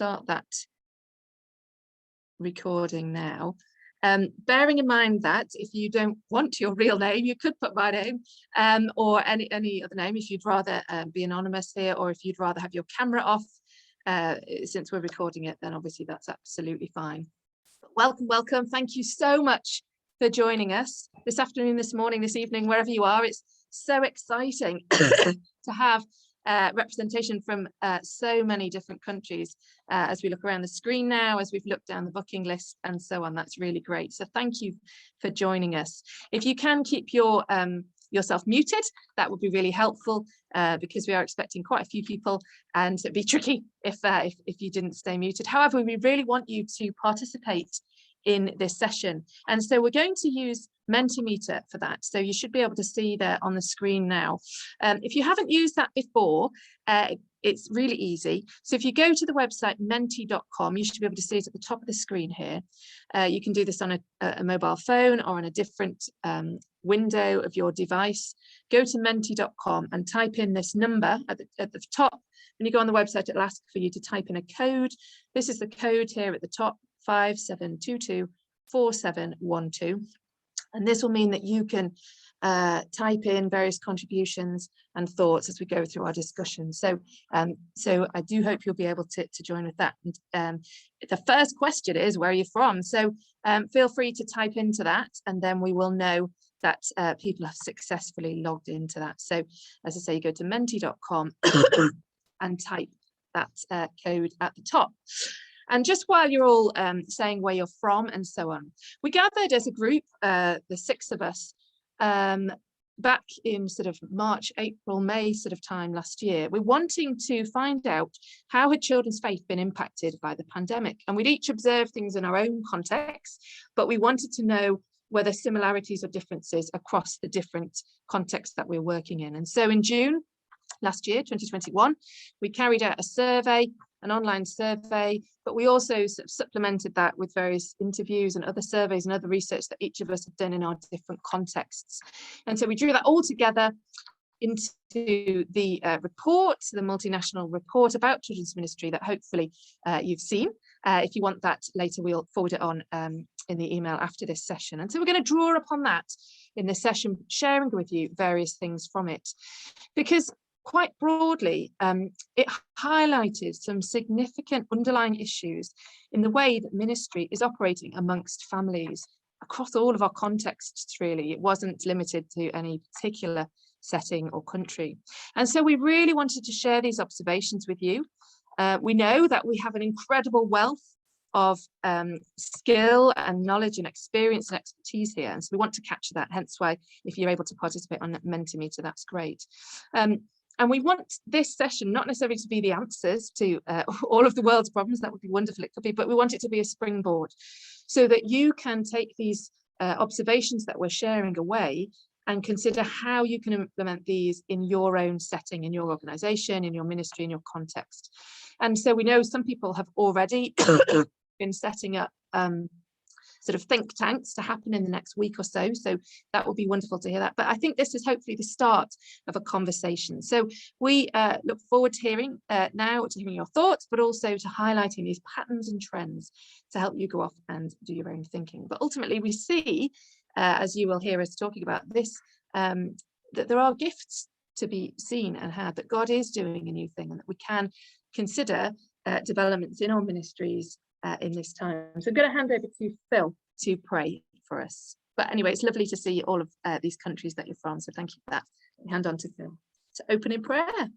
start that recording now. Bearing in mind that if you don't want your real name, you could put my name or any other name if you'd rather be anonymous here, or if you'd rather have your camera off since we're recording it, then obviously that's absolutely fine. Welcome, welcome. Thank you so much for joining us this afternoon, this morning, this evening, wherever you are. It's so exciting to have representation from so many different countries as we look around the screen now, as we've looked down the booking list and so on. That's really great. So thank you for joining us. If you can keep your yourself muted, that would be really helpful because we are expecting quite a few people, and it'd be tricky if you didn't stay muted. However, we really want you to participate in this session, and so we're going to use Mentimeter for that. So you should be able to see there on the screen now. If you haven't used that before, it's really easy. So if you go to the website menti.com, you should be able to see it at the top of the screen here. You can do this on a mobile phone or on a different window of your device. Go to menti.com and type in this number at the top. When you go on the website, it'll ask for you to type in a code. This is the code here at the top, 57224712. And this will mean that you can type in various contributions and thoughts as we go through our discussion. So I do hope you'll be able to join with that. And the first question is, where are you from? So feel free to type into that, and then we will know that people have successfully logged into that. So as I say, you go to menti.com and type that code at the top. And just while you're all saying where you're from and so on, we gathered as a group, the 6 of us, back in sort of March, April, May sort of time last year. We're wanting to find out how had children's faith been impacted by the pandemic. And we'd each observed things in our own context, but we wanted to know whether similarities or differences across the different contexts that we're working in. And so in June last year, 2021, we carried out a survey, an online survey, but we also sort of supplemented that with various interviews and other surveys and other research that each of us have done in our different contexts. And so we drew that all together into the report, the multinational report about children's ministry that hopefully you've seen. If you want that later, we'll forward it on in the email after this session. And so we're going to draw upon that in this session, sharing with you various things from it, because quite broadly, it highlighted some significant underlying issues in the way that ministry is operating amongst families across all of our contexts, really. It wasn't limited to any particular setting or country. And so we really wanted to share these observations with you. We know that we have an incredible wealth of skill and knowledge and experience and expertise here. And so we want to capture that, hence why if you're able to participate on Mentimeter, that's great. And we want this session not necessarily to be the answers to all of the world's problems. That would be wonderful, it could be, but we want it to be a springboard so that you can take these observations that we're sharing away and consider how you can implement these in your own setting, in your organization, in your ministry, in your context. And so we know some people have already been setting up sort of think tanks to happen in the next week or so. So that would be wonderful to hear that. But I think this is hopefully the start of a conversation. So we look forward to hearing your thoughts, but also to highlighting these patterns and trends to help you go off and do your own thinking. But ultimately we see, as you will hear us talking about this, that there are gifts to be seen and had, that God is doing a new thing, and that we can consider developments in our ministries in this time. So I'm going to hand over to Phil to pray for us. But anyway, it's lovely to see all of these countries that you're from. So thank you for that. Hand on to Phil to open in prayer.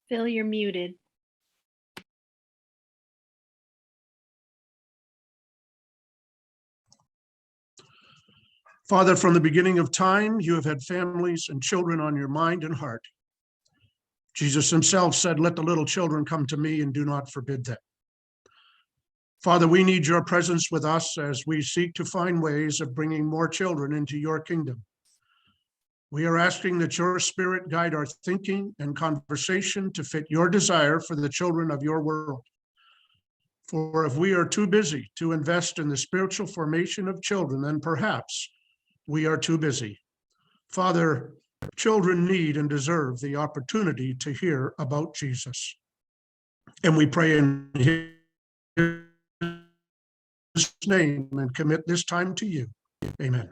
Phil, you're muted. Father, from the beginning of time, you have had families and children on your mind and heart. Jesus himself said, "Let the little children come to me and do not forbid them." Father, we need your presence with us as we seek to find ways of bringing more children into your kingdom. We are asking that your Spirit guide our thinking and conversation to fit your desire for the children of your world. For if we are too busy to invest in the spiritual formation of children, then perhaps we are too busy. Father, children need and deserve the opportunity to hear about Jesus. And we pray in his name and commit this time to you. Amen.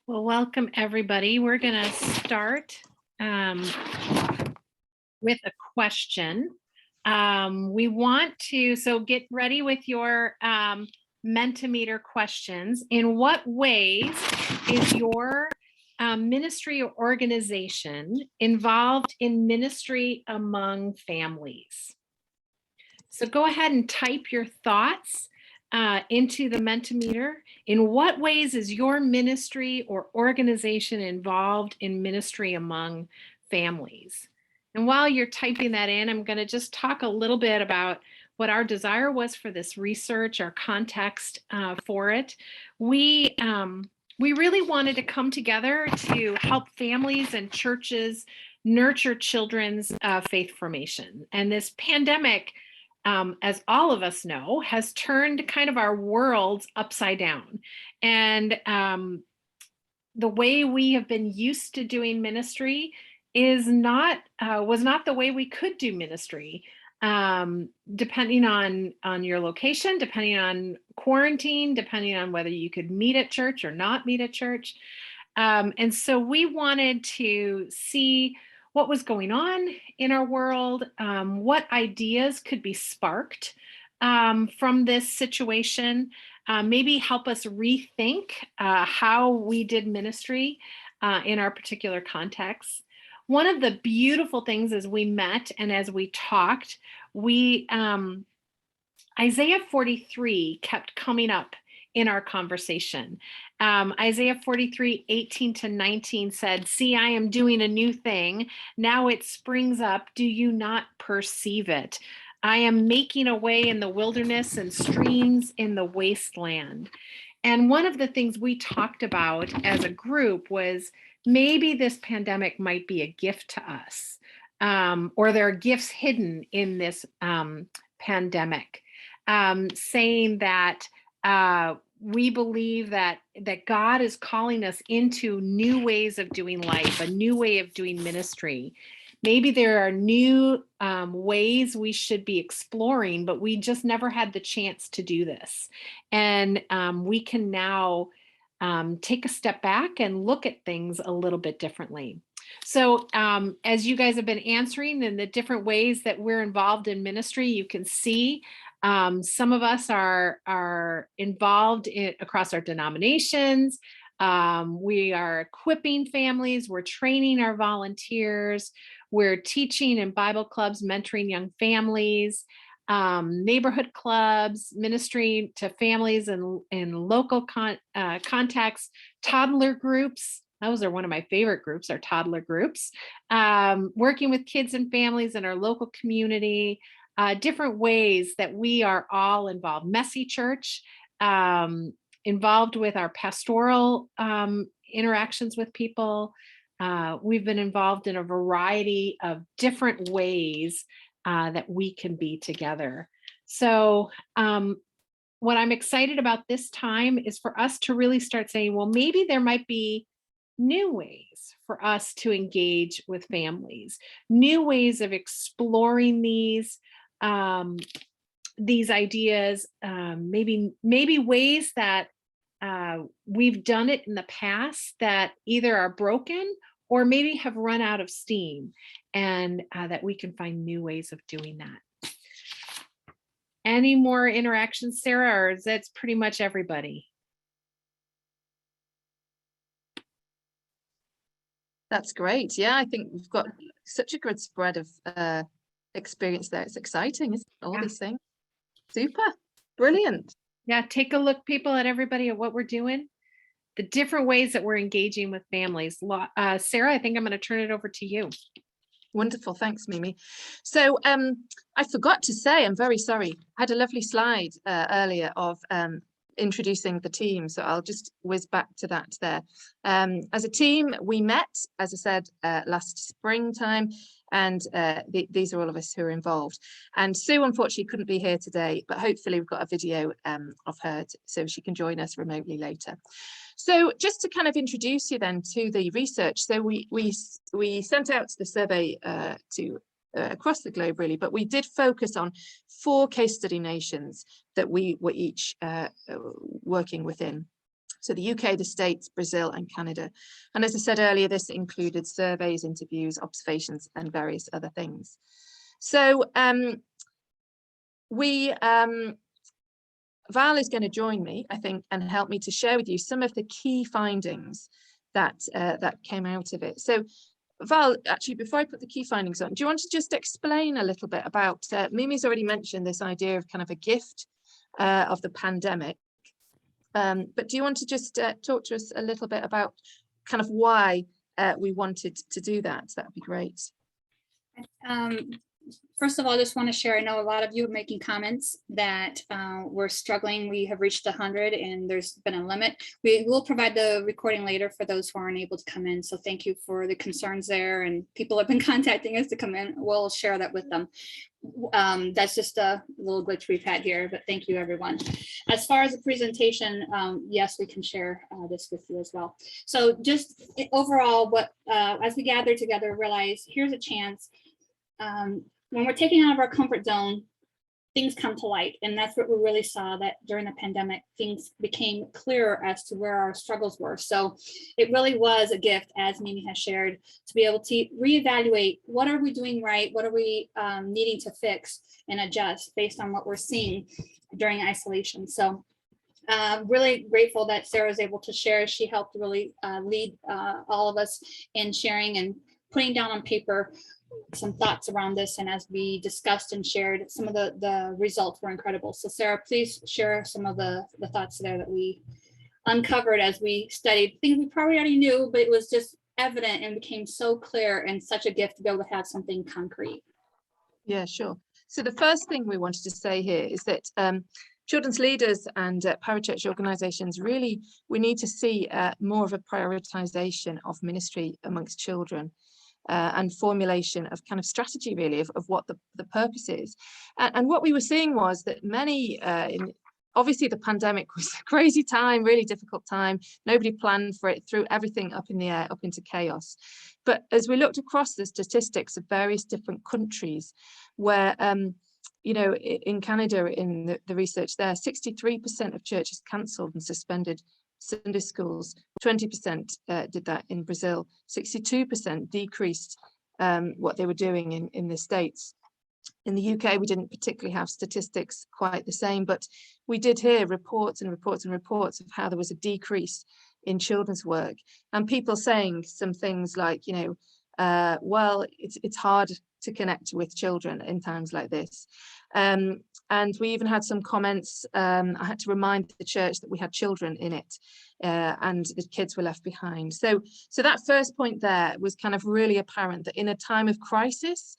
Well, welcome everybody. We're going to start with a question. We want to, so get ready with your Mentimeter questions. In what ways is your ministry or organization involved in ministry among families? So go ahead and type your thoughts into the Mentimeter. In what ways is your ministry or organization involved in ministry among families? And while you're typing that in, I'm going to just talk a little bit about what our desire was for this research, our context for it. We really wanted to come together to help families and churches nurture children's faith formation. And this pandemic, as all of us know, has turned kind of our worlds upside down. And the way we have been used to doing ministry was not the way we could do ministry, depending on your location, depending on quarantine, depending on whether you could meet at church or not meet at church. And so we wanted to see what was going on in our world, what ideas could be sparked from this situation, maybe help us rethink how we did ministry in our particular context. One of the beautiful things as we met and as we talked, Isaiah 43 kept coming up in our conversation. Isaiah 43, 18 to 19 said, "See, I am doing a new thing. Now it springs up. Do you not perceive it? I am making a way in the wilderness and streams in the wasteland." And one of the things we talked about as a group was maybe this pandemic might be a gift to us, or there are gifts hidden in this pandemic, saying that we believe that God is calling us into new ways of doing life, a new way of doing ministry. Maybe there are new ways we should be exploring, but we just never had the chance to do this. And we can now take a step back and look at things a little bit differently. So as you guys have been answering in the different ways that we're involved in ministry, you can see some of us are involved across our denominations. We are equipping families, we're training our volunteers, we're teaching in Bible clubs, mentoring young families, neighborhood clubs, ministering to families in local contexts, toddler groups. Those are one of my favorite groups, our toddler groups, working with kids and families in our local community, different ways that we are all involved. Messy Church, involved with our pastoral interactions with people. We've been involved in a variety of different ways that we can be together. So what I'm excited about this time is for us to really start saying, well, maybe there might be new ways for us to engage with families, new ways of exploring these ideas, maybe ways that we've done it in the past that either are broken or maybe have run out of steam, and that we can find new ways of doing that. Any more interactions, Sarah, or is that pretty much everybody? That's great. Yeah, I think we've got such a good spread of experience there. It's exciting, isn't it? All these things. Super. Brilliant. Yeah, take a look, people, at everybody at what we're doing, the different ways that we're engaging with families. Sarah, I think I'm going to turn it over to you. Wonderful. Thanks, Mimi. So I forgot to say, I'm very sorry. I had a lovely slide earlier of introducing the team. So I'll just whiz back to that there. As a team, we met, as I said, last springtime. And these are all of us who are involved. And Sue unfortunately couldn't be here today, but hopefully we've got a video of her so she can join us remotely later. So just to kind of introduce you then to the research. So we sent out the survey to across the globe really, but we did focus on 4 case study nations that we were each working within. So the UK, the States, Brazil and Canada. And as I said earlier, this included surveys, interviews, observations and various other things. So Val is going to join me, I think, and help me to share with you some of the key findings that that came out of it. So Val, actually, before I put the key findings on, do you want to just explain a little bit about, Mimi's already mentioned this idea of kind of a gift of the pandemic. But do you want to just talk to us a little bit about kind of why we wanted to do that? That would be great. First of all, I just want to share, I know a lot of you are making comments that we're struggling. We have reached 100 and there's been a limit. We will provide the recording later for those who aren't able to come in. So thank you for the concerns there, and people have been contacting us to come in. We'll share that with them. That's just a little glitch we've had here, but thank you everyone. As far as the presentation, yes, we can share this with you as well. So just overall, what as we gather together, realize here's a chance. When we're taking out of our comfort zone, things come to light. And that's what we really saw, that during the pandemic, things became clearer as to where our struggles were. So it really was a gift, as Mimi has shared, to be able to reevaluate what are we doing right, what are we needing to fix and adjust based on what we're seeing during isolation. So really grateful that Sarah was able to share. She helped really lead all of us in sharing and putting down on paper some thoughts around this, and as we discussed and shared, some of the results were incredible. So Sarah, please share some of the thoughts there that we uncovered as we studied things we probably already knew, but it was just evident and became so clear, and such a gift to be able to have something concrete. Yeah, sure. So the first thing we wanted to say here is that children's leaders and parachurch organisations, really, we need to see more of a prioritisation of ministry amongst children. And formulation of kind of strategy really of what the purpose is. And what we were seeing was that many, obviously the pandemic was a crazy time, really difficult time. Nobody planned for it, threw everything up in the air, up into chaos. But as we looked across the statistics of various different countries where, you know, in Canada, in the research there, 63% of churches cancelled and suspended Sunday schools, 20% did that in Brazil, 62% decreased what they were doing in the States. In the UK, we didn't particularly have statistics quite the same, but we did hear reports and reports and reports of how there was a decrease in children's work, and people saying some things like, you know, well, it's hard to connect with children in times like this. And we even had some comments. I had to remind the church that we had children in it, and the kids were left behind. So that first point there was kind of really apparent that in a time of crisis,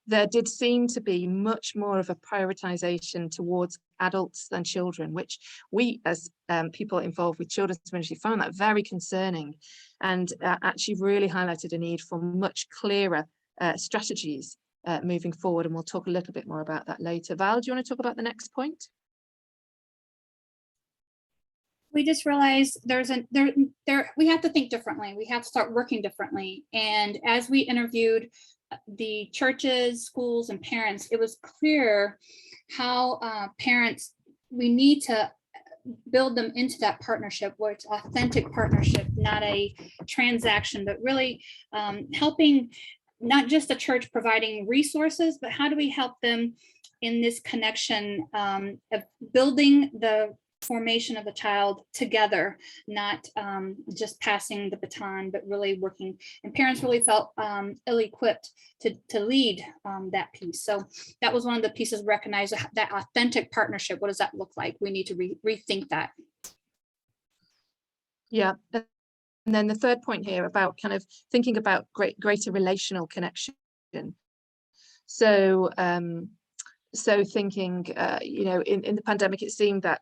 there did seem to be much more of a prioritization towards adults than children, which we as people involved with children's ministry found that very concerning, and actually really highlighted a need for much clearer strategies moving forward, and we'll talk a little bit more about that later. Val, do you want to talk about the next point? We just realized we have to think differently. We have to start working differently. And as we interviewed the churches, schools, and parents, it was clear how parents, we need to build them into that partnership where it's authentic partnership, not a transaction, but really helping not just the church providing resources, but how do we help them in this connection of building the formation of the child together, not just passing the baton, but really working. And parents really felt ill-equipped to lead that piece. So that was one of the pieces recognized, that authentic partnership. What does that look like? We need to rethink that. Yeah. And then the third point here about kind of thinking about greater relational connection. So, thinking, you know, in the pandemic, it seemed that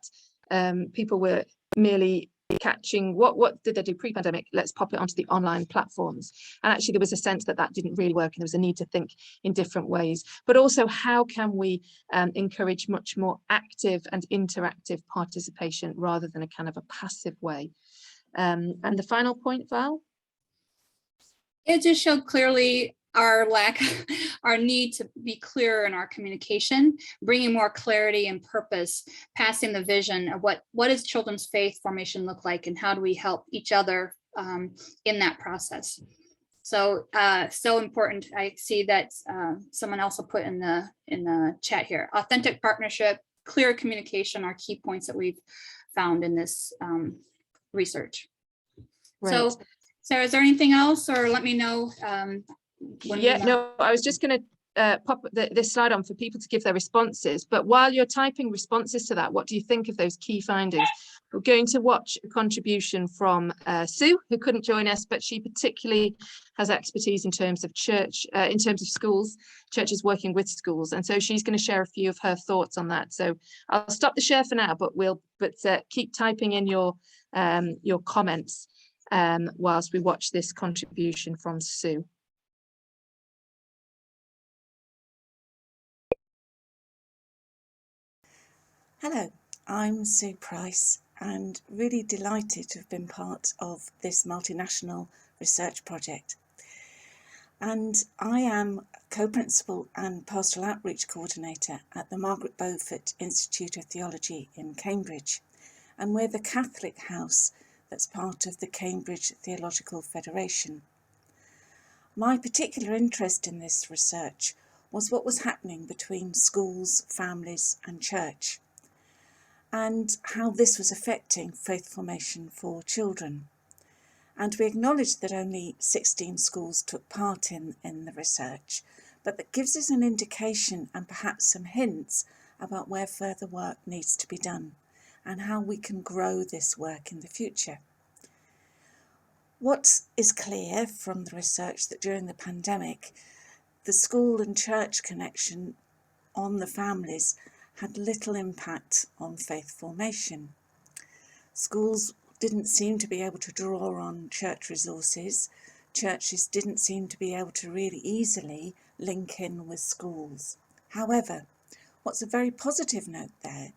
people were merely catching what did they do pre-pandemic? Let's pop it onto the online platforms. And actually there was a sense that that didn't really work, and there was a need to think in different ways. But also, how can we encourage much more active and interactive participation rather than a kind of a passive way? And the final point, Val? It just showed clearly our our need to be clearer in our communication, bringing more clarity and purpose, passing the vision of what does children's faith formation look like, and how do we help each other in that process. So so important. I see that someone else will put in the chat here. Authentic partnership, clear communication are key points that we've found in this research. Right. So Sarah, is there anything else, or let me know? Yeah, no, I was just going to pop this slide on for people to give their responses. But while you're typing responses to that, what do you think of those key findings? We're going to watch a contribution from Sue, who couldn't join us, but she particularly has expertise in terms of church, in terms of schools, churches working with schools. And so she's going to share a few of her thoughts on that. So I'll stop the share for now, but keep typing in your comments whilst we watch this contribution from Sue. Hello, I'm Sue Price, and really delighted to have been part of this multinational research project. And I am co-principal and pastoral outreach coordinator at the Margaret Beaufort Institute of Theology in Cambridge, and we're the Catholic house that's part of the Cambridge Theological Federation. My particular interest in this research was what was happening between schools, families and church, and how this was affecting faith formation for children. And we acknowledge that only 16 schools took part in the research, but that gives us an indication and perhaps some hints about where further work needs to be done and how we can grow this work in the future. What is clear from the research that during the pandemic, the school and church connection on the families had little impact on faith formation. Schools didn't seem to be able to draw on church resources. Churches didn't seem to be able to really easily link in with schools. However, what's a very positive note there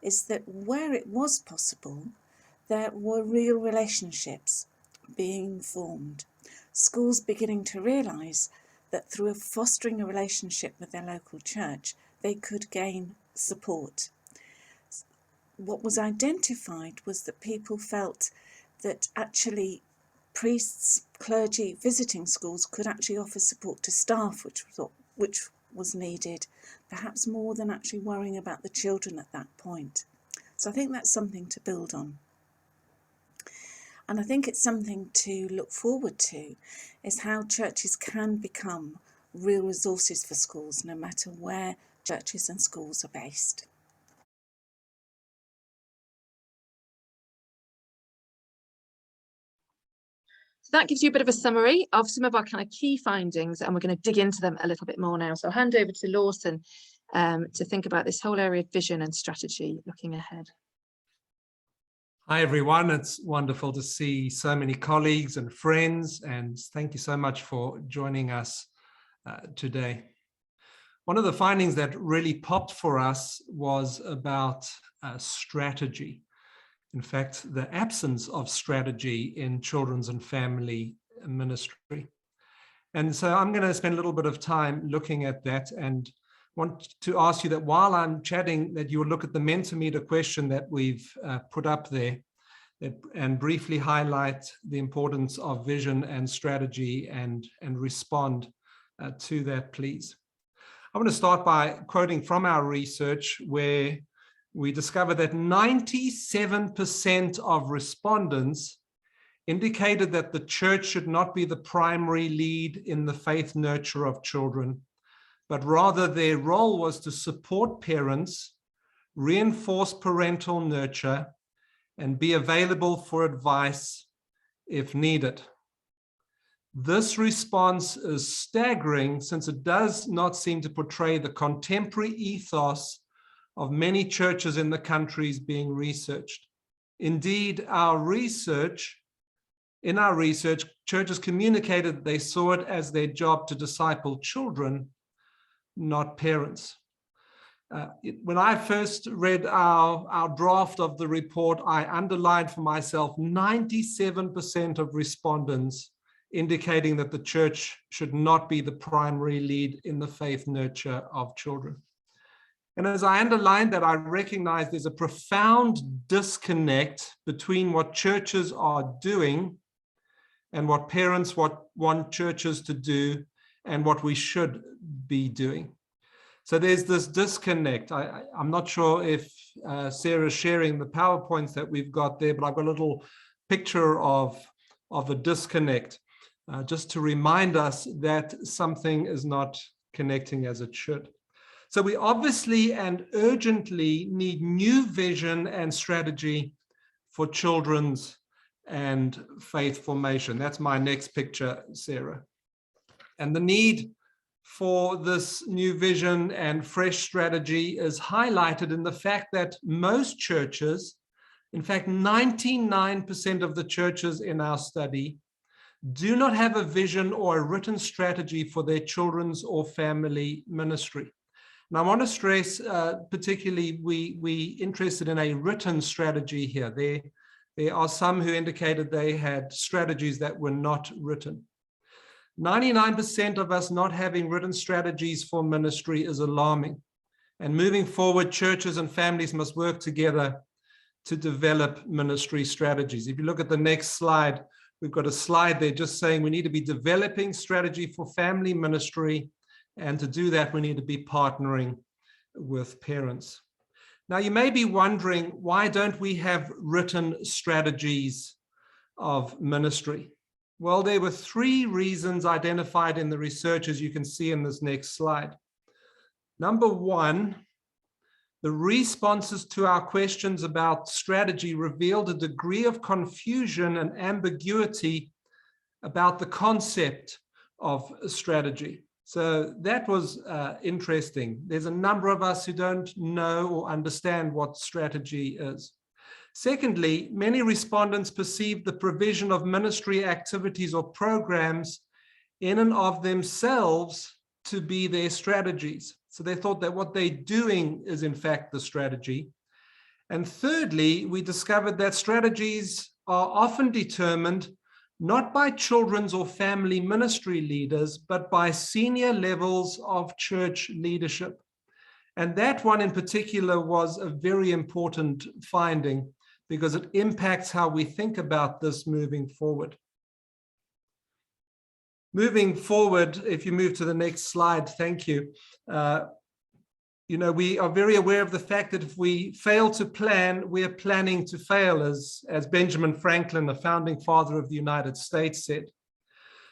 is that where it was possible, there were real relationships being formed. Schools beginning to realise that through fostering a relationship with their local church, they could gain support. What was identified was that people felt that actually priests, clergy visiting schools could actually offer support to staff, which was needed, perhaps more than actually worrying about the children at that point. So I think that's something to build on. And I think it's something to look forward to, is how churches can become real resources for schools, no matter where churches and schools are based. So that gives you a bit of a summary of some of our kind of key findings, and we're going to dig into them a little bit more now. So I'll hand over to Lawson to think about this whole area of vision and strategy looking ahead. Hi, everyone. It's wonderful to see so many colleagues and friends, and thank you so much for joining us today. One of the findings that really popped for us was about strategy. In fact, the absence of strategy in children's and family ministry. And so I'm going to spend a little bit of time looking at that, and want to ask you that while I'm chatting, that you will look at the Mentimeter question that we've put up there and briefly highlight the importance of vision and strategy and respond to that, please. I want to start by quoting from our research, where we discovered that 97% of respondents indicated that the church should not be the primary lead in the faith nurture of children, but rather their role was to support parents, reinforce parental nurture, and be available for advice if needed. This response is staggering, since it does not seem to portray the contemporary ethos of many churches in the countries being researched. Indeed, in our research, churches communicated that they saw it as their job to disciple children, not parents. When I first read our draft of the report, I underlined for myself 97% of respondents indicating that the church should not be the primary lead in the faith nurture of children. And as I underlined that, I recognize there's a profound disconnect between what churches are doing and what parents want churches to do and what we should be doing. So there's this disconnect. I'm not sure if Sarah's sharing the PowerPoints that we've got there, but I've got a little picture of a disconnect, just to remind us that something is not connecting as it should. So we obviously and urgently need new vision and strategy for children's and faith formation. That's my next picture, Sarah. And the need for this new vision and fresh strategy is highlighted in the fact that most churches, in fact, 99% of the churches in our study, do not have a vision or a written strategy for their children's or family ministry. And I want to stress, particularly, we interested in a written strategy here. There are some who indicated they had strategies that were not written. 99% of us not having written strategies for ministry is alarming. And moving forward, churches and families must work together to develop ministry strategies. If you look at the next slide, we've got a slide there just saying we need to be developing strategy for family ministry. And to do that, we need to be partnering with parents. Now, you may be wondering, why don't we have written strategies of ministry? Well, there were 3 reasons identified in the research, as you can see in this next slide. Number 1, the responses to our questions about strategy revealed a degree of confusion and ambiguity about the concept of strategy. So that was interesting. There's a number of us who don't know or understand what strategy is. Secondly, many respondents perceive the provision of ministry activities or programs in and of themselves to be their strategies. So they thought that what they're doing is in fact the strategy. And thirdly, we discovered that strategies are often determined not by children's or family ministry leaders, but by senior levels of church leadership. And that one in particular was a very important finding because it impacts how we think about this moving forward. Moving forward, if you move to the next slide, thank you. We are very aware of the fact that if we fail to plan, we are planning to fail, as Benjamin Franklin, the founding father of the United States, said.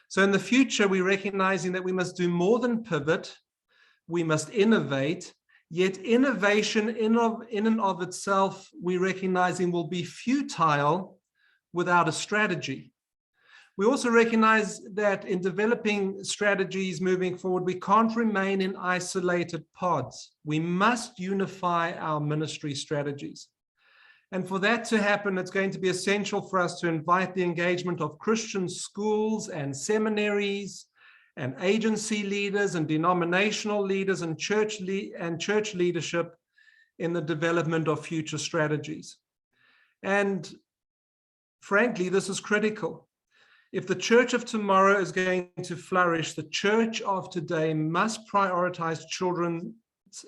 So in the future, we're recognizing that we must do more than pivot, we must innovate, yet innovation in and of itself, we're recognizing will be futile without a strategy. We also recognize that in developing strategies moving forward, we can't remain in isolated pods. We must unify our ministry strategies. And for that to happen, it's going to be essential for us to invite the engagement of Christian schools and seminaries and agency leaders and denominational leaders and church leadership in the development of future strategies. And frankly, this is critical. If the church of tomorrow is going to flourish, the church of today must prioritize children's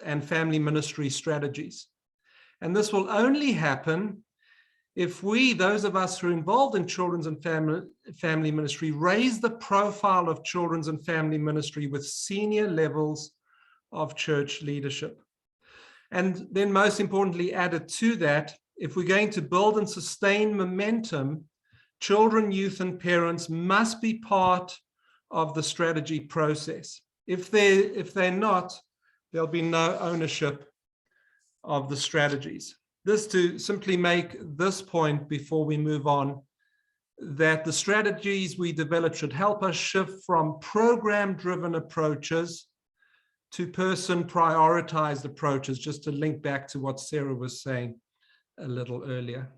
and family ministry strategies. And this will only happen if we, those of us who are involved in children's and family ministry, raise the profile of children's and family ministry with senior levels of church leadership. And then most importantly, added to that, if we're going to build and sustain momentum, children, youth, and parents must be part of the strategy process. If they're not, there'll be no ownership of the strategies. This to simply make this point before we move on, that the strategies we develop should help us shift from program-driven approaches to person-prioritized approaches, just to link back to what Sarah was saying a little earlier.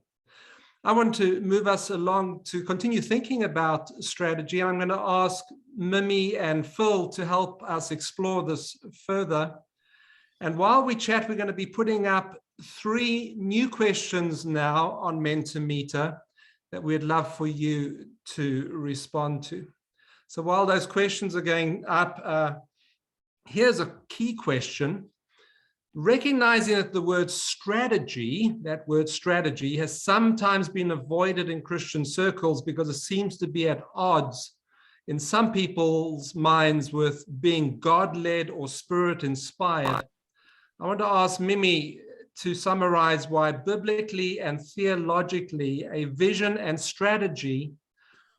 I want to move us along to continue thinking about strategy. I'm going to ask Mimi and Phil to help us explore this further. And while we chat, we're going to be putting up 3 new questions now on Mentimeter that we'd love for you to respond to. So while those questions are going up, here's a key question. Recognizing that the word strategy, that word strategy, has sometimes been avoided in Christian circles because it seems to be at odds in some people's minds with being God-led or Spirit-inspired. I want to ask Mimi to summarize why biblically and theologically a vision and strategy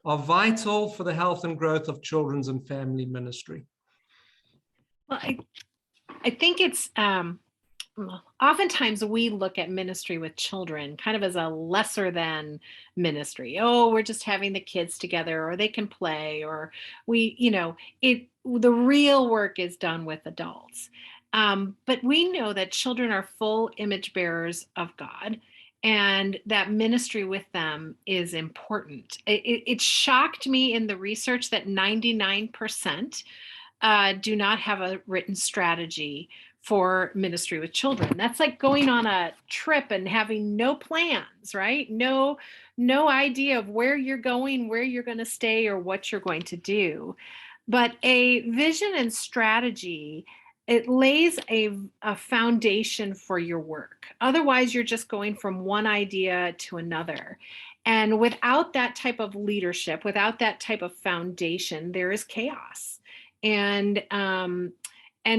are vital for the health and growth of children's and family ministry. Well, I think it's oftentimes we look at ministry with children kind of as a lesser than ministry. Oh, we're just having the kids together, or they can play, or the real work is done with adults. But we know that children are full image bearers of God, and that ministry with them is important. It shocked me in the research that 99% do not have a written strategy for ministry with children. That's like going on a trip and having no plans, right? No idea of where you're going, where you're going to stay, or what you're going to do. But a vision and strategy, it lays a foundation for your work. Otherwise, you're just going from one idea to another. And without that type of leadership, without that type of foundation, there is chaos. And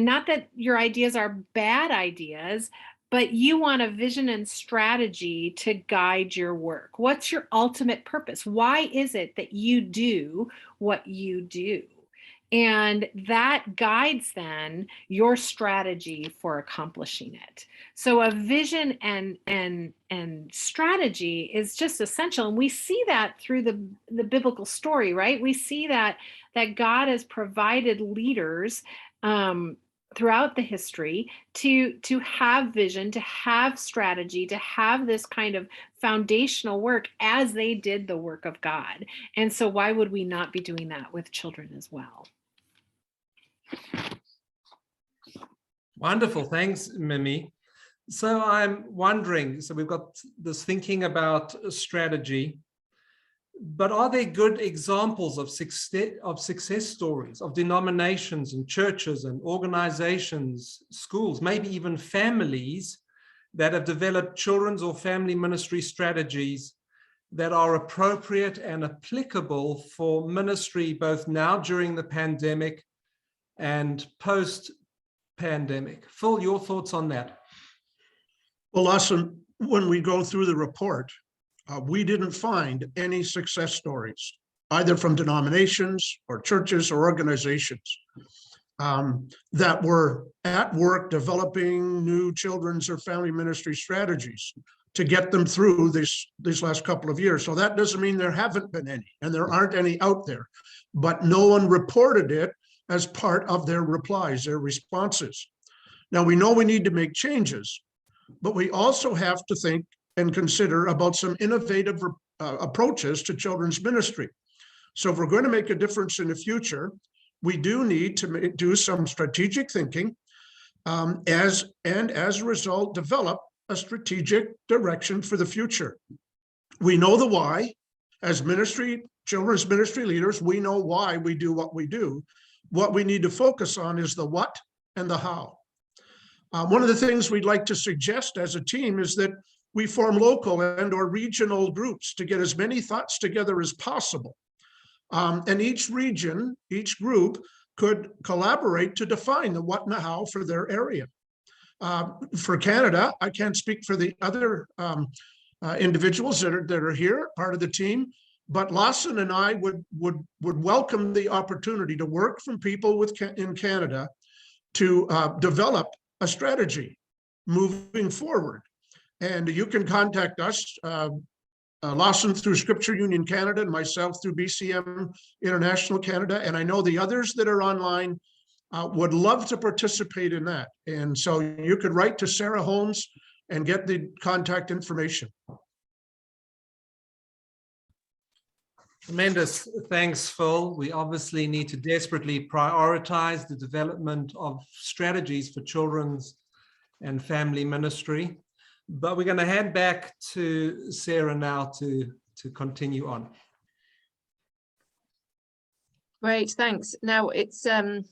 not that your ideas are bad ideas, but you want a vision and strategy to guide your work. What's your ultimate purpose? Why is it that you do what you do? And that guides then your strategy for accomplishing it. So a vision and strategy is just essential. And we see that through the biblical story, right? We see that God has provided leaders throughout the history to have vision, to have strategy, to have this kind of foundational work as they did the work of God. And so why would we not be doing that with children as well? Wonderful. Thanks, Mimi. So I'm wondering, so we've got this thinking about strategy, but are there good examples of success stories of denominations and churches and organizations, schools, maybe even families that have developed children's or family ministry strategies that are appropriate and applicable for ministry both now during the pandemic and post-pandemic? Phil, your thoughts on that? Well, Lawson, when we go through the report, we didn't find any success stories, either from denominations or churches or organizations that were at work developing new children's or family ministry strategies to get them through these last couple of years. So that doesn't mean there haven't been any, and there aren't any out there, but no one reported it as part of their replies, their responses. Now, we know we need to make changes, but we also have to think and consider about some innovative approaches to children's ministry. So if we're going to make a difference in the future, we do need to do some strategic thinking, as a result, develop a strategic direction for the future. We know the why. As children's ministry leaders, we know why we do what we do. What we need to focus on is the what and the how. One of the things we'd like to suggest as a team is that we form local and or regional groups to get as many thoughts together as possible. And each region, each group could collaborate to define the what and the how for their area. For Canada, I can't speak for the other individuals that are here, part of the team, but Lawson and I would welcome the opportunity to work from people in Canada to develop a strategy moving forward. And you can contact us, Lawson through Scripture Union Canada and myself through BCM International Canada. And I know the others that are online would love to participate in that. And so you could write to Sarah Holmes and get the contact information. Tremendous thanks, Phil. We obviously need to desperately prioritize the development of strategies for children's and family ministry. But we're going to hand back to Sarah now to continue on. Great, thanks. Now it's I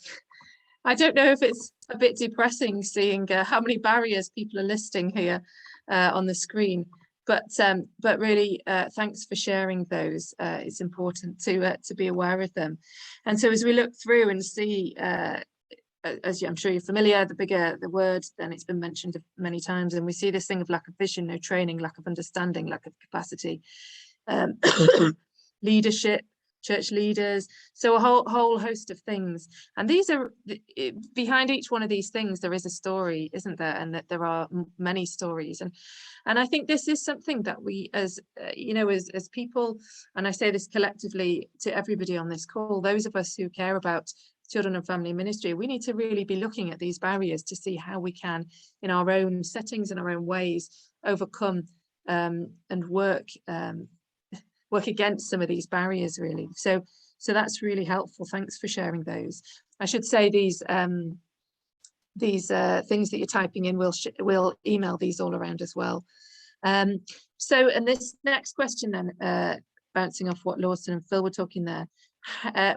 don't know if it's a bit depressing seeing how many barriers people are listing here on the screen, but really thanks for sharing those. It's important to be aware of them. And so as we look through and see, as I'm sure you're familiar, the bigger the word, then it's been mentioned many times, and we see this thing of lack of vision, no training, lack of understanding, lack of capacity, leadership, church leaders, so a whole host of things. And these are behind each one of these things there is a story, isn't there? And that there are many stories, and I think this is something that we as as people, and I say this collectively to everybody on this call, those of us who care about children and family ministry, we need to really be looking at these barriers to see how we can, in our own settings and our own ways, overcome and work against some of these barriers, really. So that's really helpful. Thanks for sharing those. I should say these things that you're typing in, we'll email these all around as well. And this next question then, bouncing off what Lawson and Phil were talking there,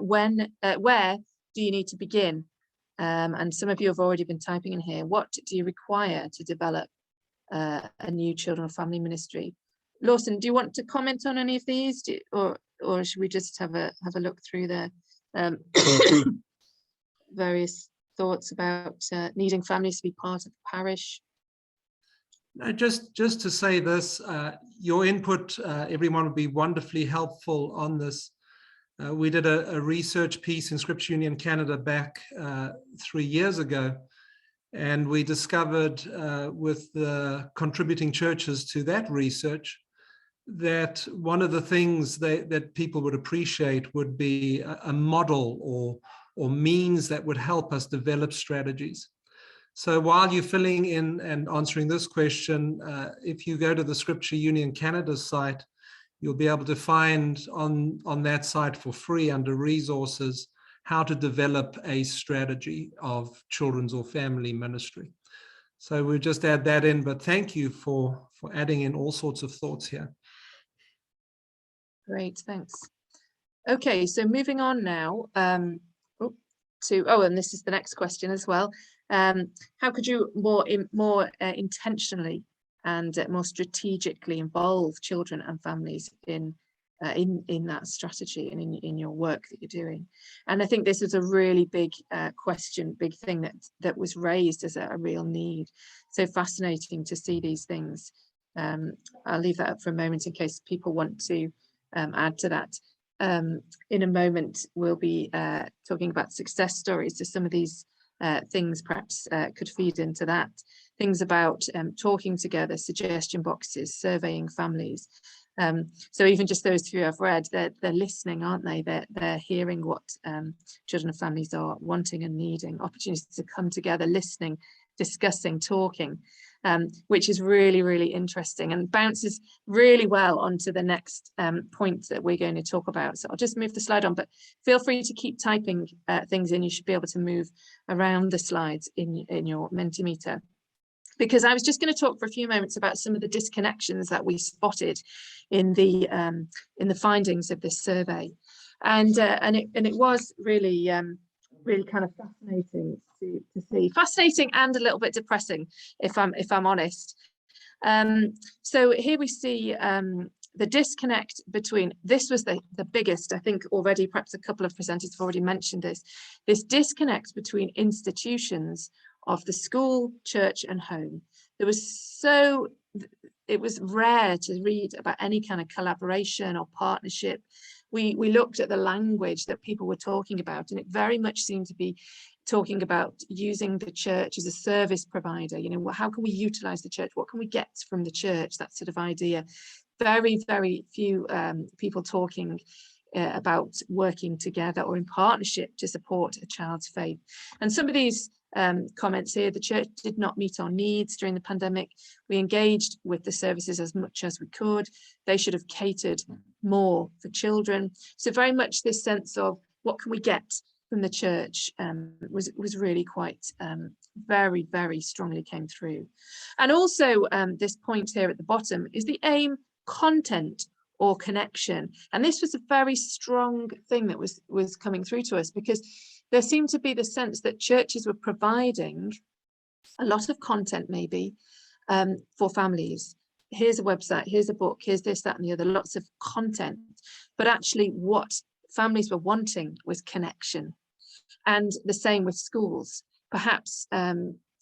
where do you need to begin? And some of you have already been typing in here. What do you require to develop a new children and family ministry? Lawson, do you want to comment on any of these, or should we just have a look through the various thoughts about needing families to be part of the parish? No, just to say this, your input, everyone, would be wonderfully helpful on this. We did a research piece in Scripture Union Canada back 3 years ago, and we discovered with the contributing churches to that research that one of the things that people would appreciate would be a model or means that would help us develop strategies. So while you're filling in and answering this question, if you go to the Scripture Union Canada site, you'll be able to find on that site for free under resources how to develop a strategy of children's or family ministry. So we'll just add that in, but thank you for adding in all sorts of thoughts here. Great, thanks. Okay, so moving on now and this is the next question as well. How could you more intentionally and more strategically involve children and families in that strategy and in your work that you're doing? And I think this is a really big question, big thing that was raised as a real need. So fascinating to see these things. I'll leave that up for a moment in case people want to add to that. In a moment, we'll be talking about success stories. So some of these things perhaps could feed into that. Things about talking together, suggestion boxes, surveying families. So even just those three I've read, they're listening, aren't they? They're hearing what children and families are wanting and needing, opportunities to come together, listening, discussing, talking, which is really, really interesting and bounces really well onto the next point that we're going to talk about. So I'll just move the slide on, but feel free to keep typing things in. You should be able to move around the slides in your Mentimeter. Because I was just going to talk for a few moments about some of the disconnections that we spotted in the findings of this survey, and it was really really kind of fascinating to see, fascinating and a little bit depressing, if I'm honest. So here we see the disconnect between, this was the biggest, I think already, perhaps a couple of presenters have already mentioned this disconnect between institutions of the school, church and home. It was rare to read about any kind of collaboration or partnership. We looked at the language that people were talking about, and it very much seemed to be talking about using the church as a service provider. You know, how can we utilize the church? What can we get from the church? That sort of idea. Very, very few people talking about working together or in partnership to support a child's faith. And some of these comments here. The church did not meet our needs during the pandemic. We engaged with the services as much as we could. They should have catered more for children. So very much this sense of what can we get from the church was really quite very, very strongly came through. And also this point here at the bottom is the aim, content or connection. And this was a very strong thing that was coming through to us, because there seemed to be the sense that churches were providing a lot of content maybe for families. Here's a website, here's a book, here's this, that and the other, lots of content. But actually what families were wanting was connection. And the same with schools. Perhaps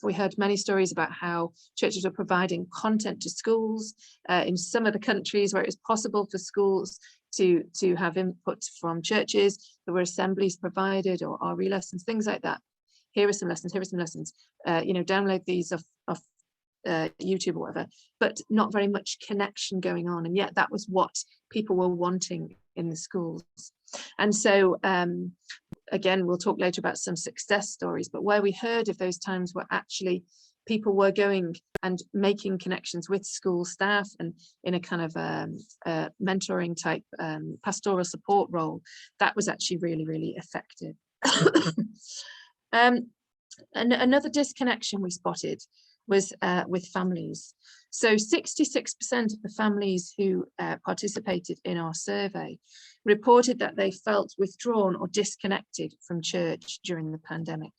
we heard many stories about how churches are providing content to schools in some of the countries where it was possible for schools to have input from churches. There were assemblies provided or RE lessons, things like that. Here are some lessons, here are some lessons. Download these off YouTube or whatever, but not very much connection going on. And yet that was what people were wanting in the schools. And so again, we'll talk later about some success stories, but where we heard of those times where actually people were going and making connections with school staff and in a kind of mentoring type pastoral support role, that was actually really, really effective. And another disconnection we spotted was with families. So 66% of the families who participated in our survey reported that they felt withdrawn or disconnected from church during the pandemic,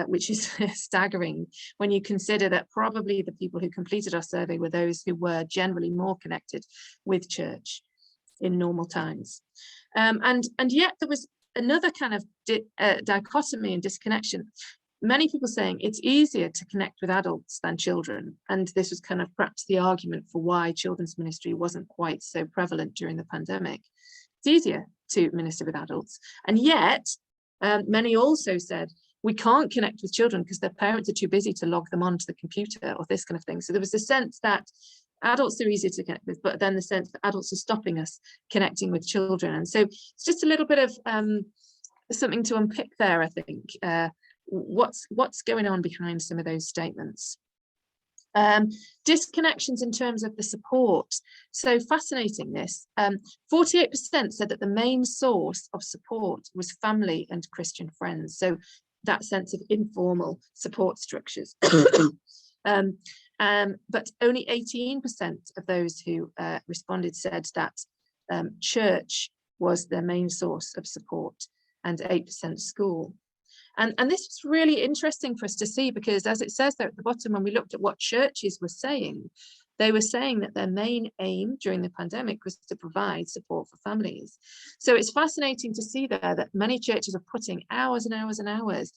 which is staggering when you consider that probably the people who completed our survey were those who were generally more connected with church in normal times. And yet there was another kind of dichotomy and disconnection. Many people saying it's easier to connect with adults than children. And this was kind of perhaps the argument for why children's ministry wasn't quite so prevalent during the pandemic. It's easier to minister with adults. And yet, many also said, we can't connect with children because their parents are too busy to log them onto the computer or this kind of thing. So there was a sense that adults are easier to connect with, but then the sense that adults are stopping us connecting with children. And so it's just a little bit of something to unpick there, I think. What's going on behind some of those statements. Disconnections in terms of the support. So fascinating this, 48% said that the main source of support was family and Christian friends. So that sense of informal support structures. But only 18% of those who responded said that church was their main source of support, and 8% school. And this was really interesting for us to see, because as it says there at the bottom, when we looked at what churches were saying, they were saying that their main aim during the pandemic was to provide support for families. So it's fascinating to see there that many churches are putting hours and hours and hours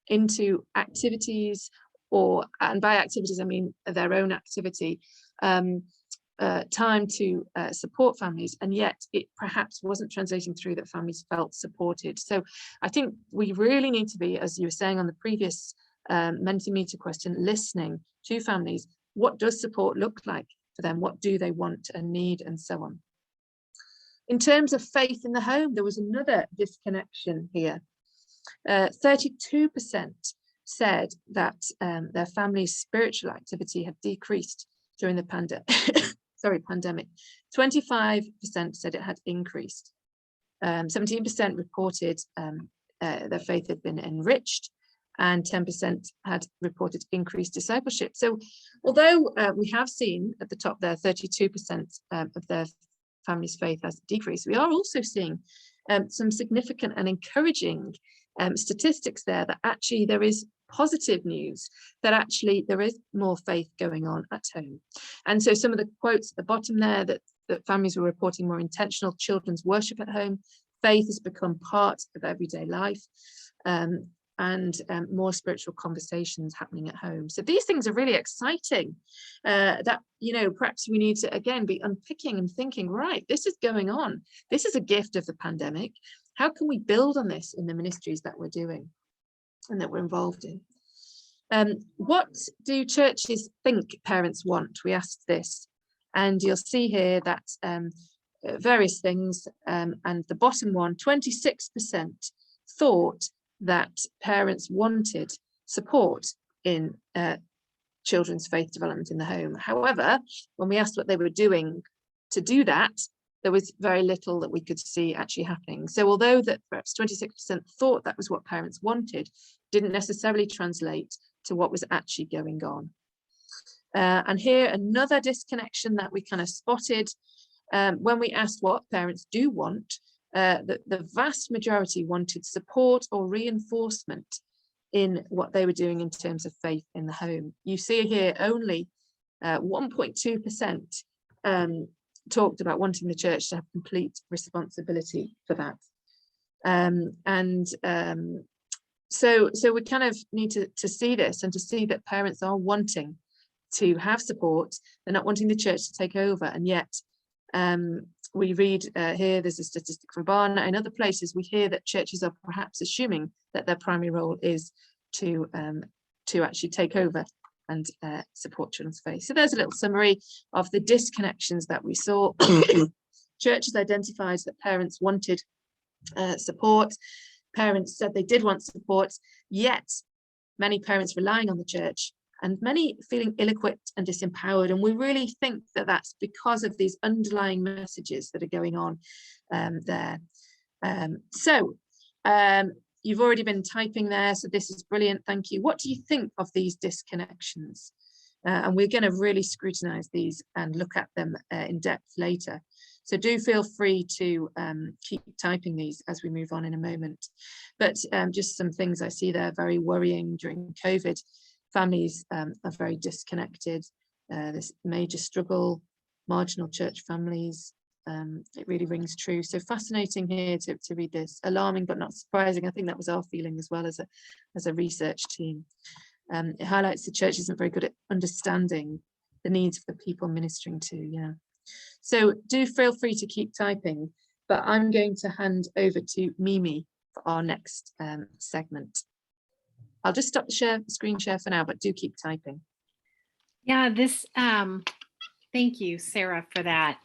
into activities, and by activities, I mean their own activity, time to support families, and yet it perhaps wasn't translating through that families felt supported. So I think we really need to be, as you were saying on the previous Mentimeter question, listening to families. What does support look like for them? What do they want and need, and so on. In terms of faith in the home, there was another disconnection here. 32% said that their family's spiritual activity had decreased during the pandemic. 25% said it had increased. 17% reported their faith had been enriched, and 10% had reported increased discipleship. So although we have seen at the top there 32% of their family's faith has decreased, we are also seeing some significant and encouraging statistics there that actually there is positive news, that actually there is more faith going on at home. And so some of the quotes at the bottom there, that families were reporting more intentional children's worship at home, faith has become part of everyday life, and more spiritual conversations happening at home. So these things are really exciting, that, perhaps we need to, again, be unpicking and thinking, right, this is going on. This is a gift of the pandemic. How can we build on this in the ministries that we're doing and that we're involved in? What do churches think parents want? We asked this, and you'll see here that various things, and the bottom one, 26% thought that parents wanted support in children's faith development in the home. However, when we asked what they were doing to do that, there was very little that we could see actually happening. So although that perhaps 26% thought that was what parents wanted, didn't necessarily translate to what was actually going on. And here, another disconnection that we kind of spotted when we asked what parents do want, the vast majority wanted support or reinforcement in what they were doing in terms of faith in the home. You see here only 1.2% talked about wanting the church to have complete responsibility for that. So we kind of need to see this and to see that parents are wanting to have support. They're not wanting the church to take over. And yet we read here, there's a statistic from Barna, in other places we hear that churches are perhaps assuming that their primary role is to actually take over and support children's faith. So there's a little summary of the disconnections that we saw. Churches identified that parents wanted support. Parents said they did want support, yet many parents relying on the church and many feeling ill-equipped and disempowered. And we really think that that's because of these underlying messages that are going on there. You've already been typing there, so this is brilliant, thank you. What do you think of these disconnections? And we're going to really scrutinize these and look at them in depth later. So do feel free to keep typing these as we move on in a moment. But just some things I see there very worrying during COVID. Families are very disconnected. This major struggle, marginal church families. It really rings true. So fascinating here to read this. Alarming but not surprising. I think that was our feeling as well as a research team. It highlights the church isn't very good at understanding the needs of the people ministering to. Yeah. So do feel free to keep typing, but I'm going to hand over to Mimi for our next segment. I'll just stop the screen share for now, but do keep typing. Yeah, thank you, Sarah, for that.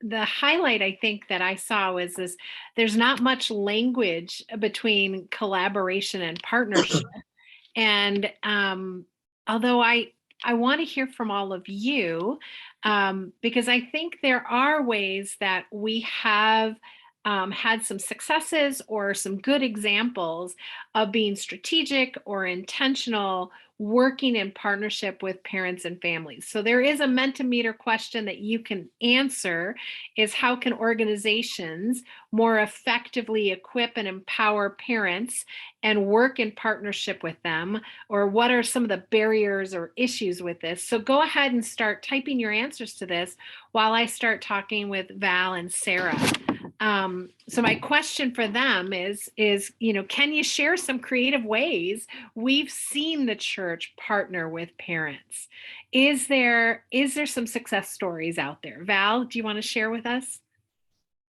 The highlight I think that I saw was this: there's not much language between collaboration and partnership. And although I want to hear from all of you, because I think there are ways that we have had some successes or some good examples of being strategic or intentional, working in partnership with parents and families. So there is a Mentimeter question that you can answer, is how can organizations more effectively equip and empower parents and work in partnership with them? Or what are some of the barriers or issues with this? So go ahead and start typing your answers to this while I start talking with Val and Sarah. So my question for them is, can you share some creative ways we've seen the church partner with parents? Is there some success stories out there? Val, do you want to share with us?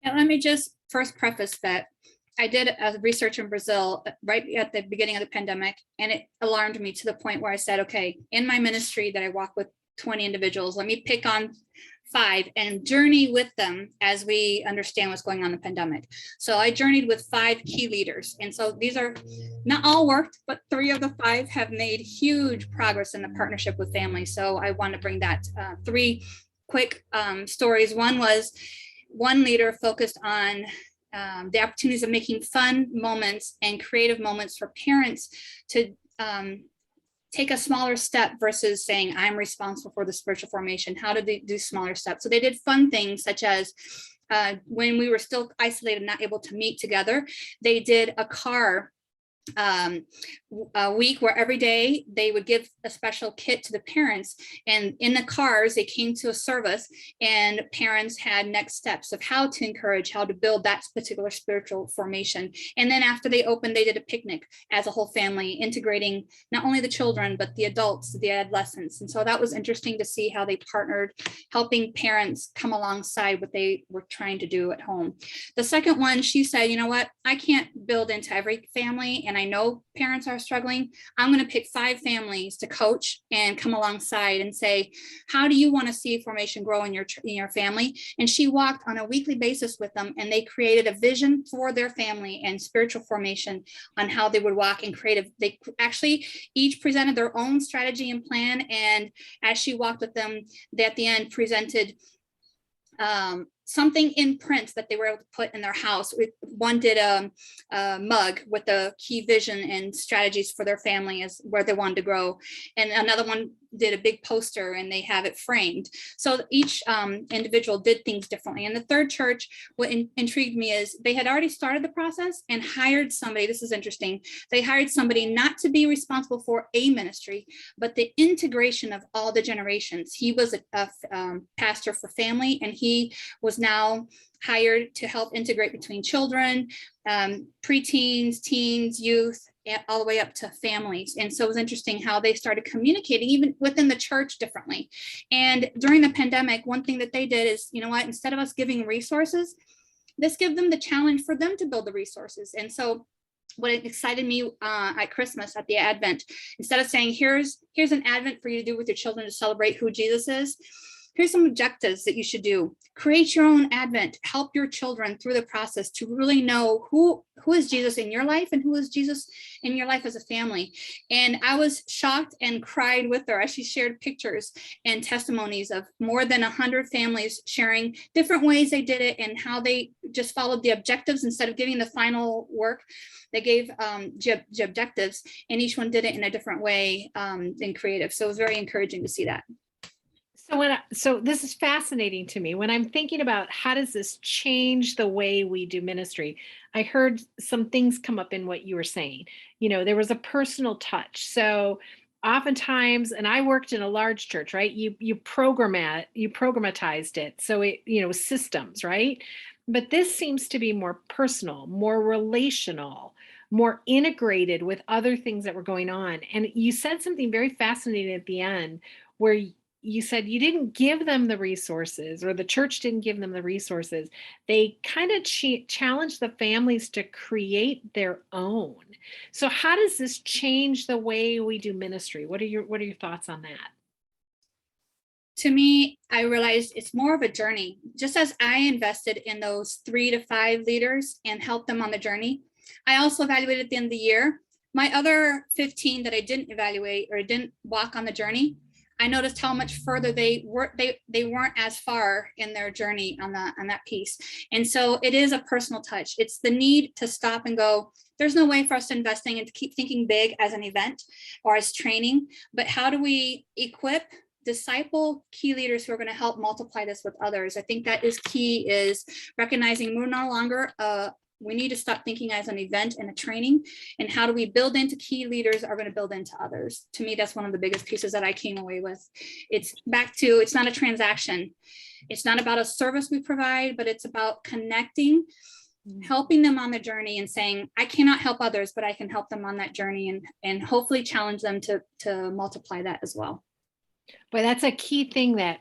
Yeah, let me just first preface that I did a research in Brazil right at the beginning of the pandemic, and it alarmed me to the point where I said, okay, in my ministry that I walk with 20 individuals, let me pick on 5 and journey with them as we understand what's going on in the pandemic. So I journeyed with 5 key leaders. And so these are not all worked, but 3 of the 5 have made huge progress in the partnership with families. So I want to bring that 3 quick stories. One leader focused on the opportunities of making fun moments and creative moments for parents to take a smaller step versus saying, I'm responsible for the spiritual formation. How did they do smaller steps? So they did fun things such as when we were still isolated, not able to meet together, they did a week where every day they would give a special kit to the parents, and in the cars they came to a service and parents had next steps of how to encourage, how to build that particular spiritual formation. And then after they opened, they did a picnic as a whole family, integrating not only the children but the adults, the adolescents. And so that was interesting to see how they partnered, helping parents come alongside what they were trying to do at home. The second one, she said, you know what, I can't build into every family, and I know parents are struggling, I'm going to pick 5 families to coach and come alongside and say, how do you want to see formation grow in your family? And she walked on a weekly basis with them, and they created a vision for their family and spiritual formation on how they would walk and create. They actually each presented their own strategy and plan. And as she walked with them, they at the end presented something in print that they were able to put in their house. One did a mug with the key vision and strategies for their family as where they wanted to grow. And another one did a big poster and they have it framed. So each individual did things differently. And the third church, what intrigued me is they had already started the process and hired somebody. This is interesting. They hired somebody not to be responsible for a ministry, but the integration of all the generations. He was a pastor for family, and he was now hired to help integrate between children, preteens, teens, youth, all the way up to families. And so it was interesting how they started communicating even within the church differently. And during the pandemic, one thing that they did is, you know what, instead of us giving resources, let's give them the challenge for them to build the resources. And so what excited me at Christmas, at the Advent, instead of saying, here's an Advent for you to do with your children to celebrate who Jesus is, here's some objectives that you should do. Create your own Advent. Help your children through the process to really know who is Jesus in your life and who is Jesus in your life as a family. And I was shocked and cried with her as she shared pictures and testimonies of more than 100 families sharing different ways they did it and how they just followed the objectives instead of giving the final work. They gave the objectives, and each one did it in a different way and creative. So it was very encouraging to see that. So this is fascinating to me. When I'm thinking about how does this change the way we do ministry, I heard some things come up in what you were saying. You know, there was a personal touch. So oftentimes, and I worked in a large church, right? You programatized it. So it, you know, systems, right? But this seems to be more personal, more relational, more integrated with other things that were going on. And you said something very fascinating at the end where you said you didn't give them the resources, or the church didn't give them the resources. They kind of challenged the families to create their own. So how does this change the way we do ministry? What are your thoughts on that? To me, I realized it's more of a journey. Just as I invested in those 3 to 5 leaders and helped them on the journey, I also evaluated at the end of the year my other 15 that I didn't evaluate or didn't walk on the journey. I noticed how much further they weren't as far in their journey on that piece. And so it is a personal touch. It's the need to stop and go, there's no way for us to investing and to keep thinking big as an event or as training, but how do we equip, disciple key leaders who are going to help multiply this with others? I think that is key, is recognizing we're no longer we need to stop thinking as an event and a training, and how do we build into key leaders are going to build into others. To me, that's one of the biggest pieces that I came away with. It's back to, it's not a transaction. It's not about a service we provide, but it's about connecting, helping them on the journey and saying, I cannot help others, but I can help them on that journey and hopefully challenge them to multiply that as well. But that's a key thing that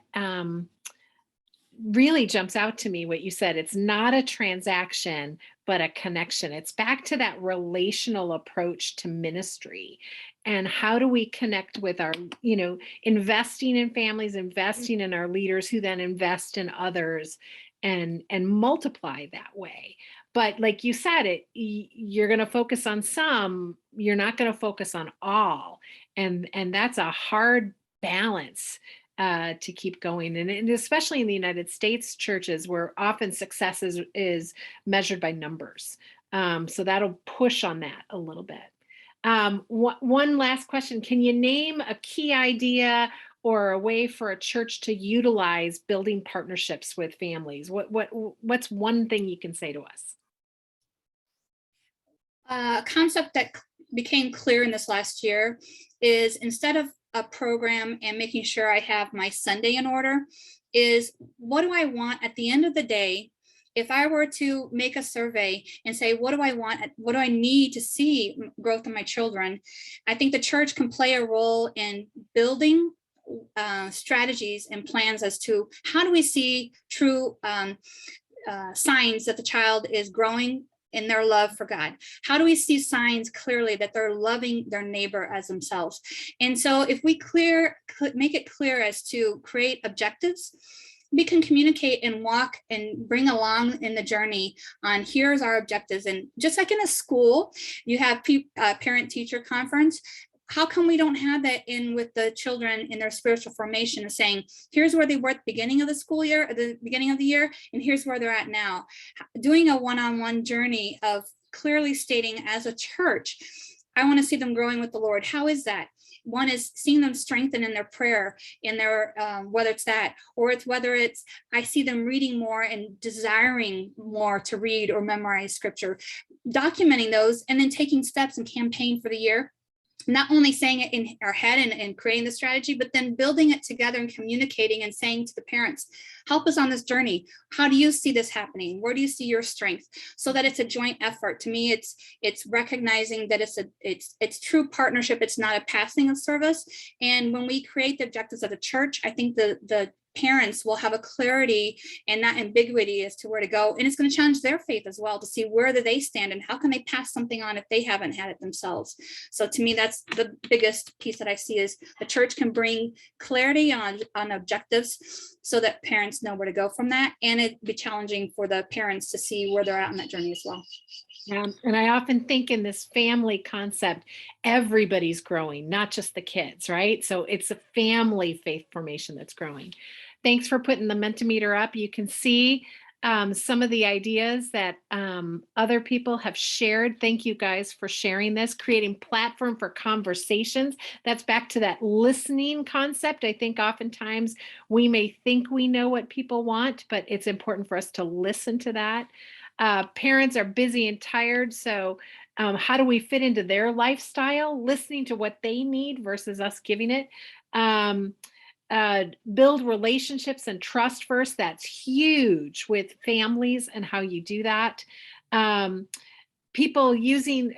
really jumps out to me, what you said. It's not a transaction, but a connection. It's back to that relational approach to ministry. And how do we connect with our, you know, investing in families, investing in our leaders who then invest in others and multiply that way. But like you said, you're going to focus on some, you're not going to focus on all. And that's a hard balance to keep going. And especially in the United States churches, where often success is measured by numbers. So that'll push on that a little bit. One last question. Can you name a key idea or a way for a church to utilize building partnerships with families? What's one thing you can say to us? A concept that became clear in this last year is, instead of a program and making sure I have my Sunday in order, is what do I want at the end of the day? If I were to make a survey and say, what do I want? What do I need to see growth in my children? I think the church can play a role in building strategies and plans as to how do we see true signs that the child is growing in their love for God? How do we see signs clearly that they're loving their neighbor as themselves? And so if we make it clear as to create objectives, we can communicate and walk and bring along in the journey on here's our objectives. And just like in a school, you have parent-teacher conference. How come we don't have that in with the children in their spiritual formation of saying, here's where they were at the beginning of the school year, at the beginning of the year, and here's where they're at now. Doing a one-on-one journey of clearly stating as a church, I want to see them growing with the Lord. How is that? One is seeing them strengthen in their prayer, in their, whether it's that, or whether it's, I see them reading more and desiring more to read or memorize scripture, documenting those, and then taking steps and campaign for the year. Not only saying it in our head and creating the strategy, but then building it together and communicating and saying to the parents, help us on this journey. How do you see this happening? Where do you see your strength? So that it's a joint effort. To me, it's recognizing that it's true partnership. It's not a passing of service. And when we create the objectives of the church, I think the parents will have a clarity and not ambiguity as to where to go. And it's going to challenge their faith as well to see where do they stand and how can they pass something on if they haven't had it themselves. So to me, that's the biggest piece that I see is the church can bring clarity on objectives so that parents know where to go from that. And it'd be challenging for the parents to see where they're at on that journey as well. And I often think in this family concept, everybody's growing, not just the kids, right? So it's a family faith formation that's growing. Thanks for putting the Mentimeter up. You can see some of the ideas that other people have shared. Thank you guys for sharing this, creating platform for conversations. That's back to that listening concept. I think oftentimes we may think we know what people want, but it's important for us to listen to that. Parents are busy and tired, so how do we fit into their lifestyle, listening to what they need versus us giving it? Build relationships and trust first. That's huge with families and how you do that. People using,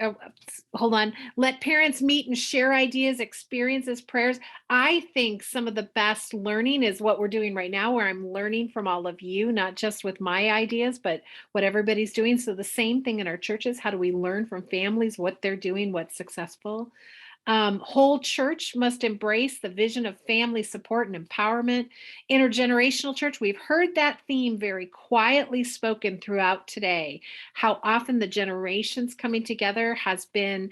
let parents meet and share ideas, experiences, prayers. I think some of the best learning is what we're doing right now, where I'm learning from all of you, not just with my ideas, but what everybody's doing. So the same thing in our churches. How do we learn from families, what they're doing, what's successful? Whole church must embrace the vision of family support and empowerment. Intergenerational church, we've heard that theme very quietly spoken throughout today. How often the generations coming together has been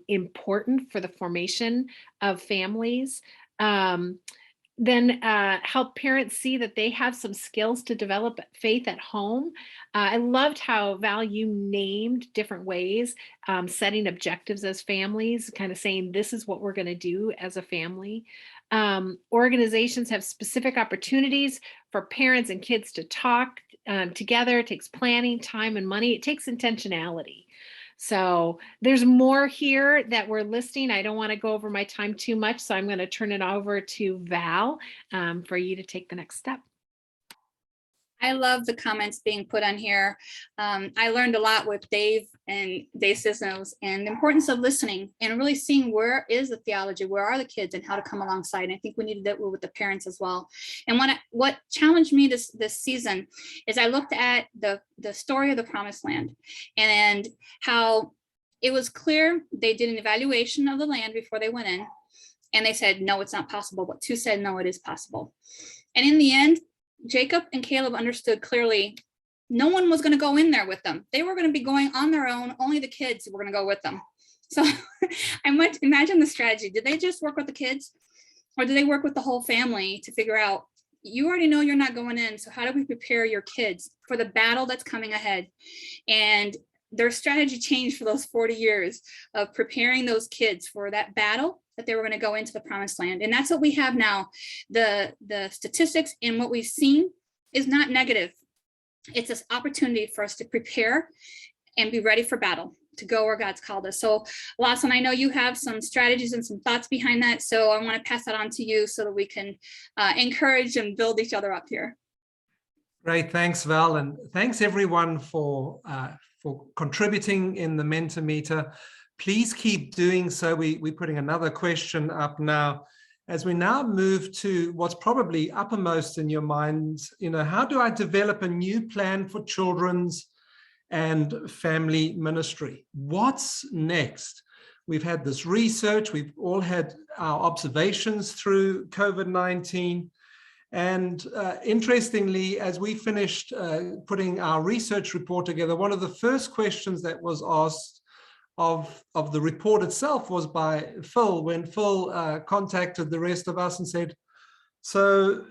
important for the formation of families. Then help parents see that they have some skills to develop faith at home. I loved how Val, you named different ways, setting objectives as families, kind of saying this is what we're going to do as a family. Organizations have specific opportunities for parents and kids to talk together. It takes planning, time, and money. It takes intentionality. So there's more here that we're listing. I don't want to go over my time too much, so I'm going to turn it over to Val for you to take the next step. I love the comments being put on here. I learned a lot with Dave and Dave Cisnos and the importance of listening and really seeing where is the theology, where are the kids, and how to come alongside. And I think we need to do that with the parents as well. And what challenged me this season is I looked at the story of the Promised Land and how it was clear they did an evaluation of the land before they went in, and they said, no, it's not possible. But 2 said, no, it is possible. And in the end, Jacob and Caleb understood clearly no one was going to go in there with them. They were going to be going on their own. Only the kids were going to go with them. So I might imagine the strategy. Did they just work with the kids, or did they work with the whole family to figure out, you already know you're not going in, so how do we prepare your kids for the battle that's coming ahead? And their strategy changed for those 40 years of preparing those kids for that battle that they were going to go into the Promised Land. And that's what we have now. The statistics and what we've seen is not negative. It's this opportunity for us to prepare and be ready for battle, to go where God's called us. So Lawson, I know you have some strategies and some thoughts behind that. So I want to pass that on to you so that we can encourage and build each other up here. Great, thanks, Val. And thanks everyone for contributing in the Mentimeter. Please keep doing so. We're putting another question up now. As we now move to what's probably uppermost in your minds, how do I develop a new plan for children's and family ministry. What's next? We've had this research, we've all had our observations through COVID-19. And interestingly, as we finished putting our research report together, one of the first questions that was asked of the report itself was by Phil, when Phil contacted the rest of us and said, so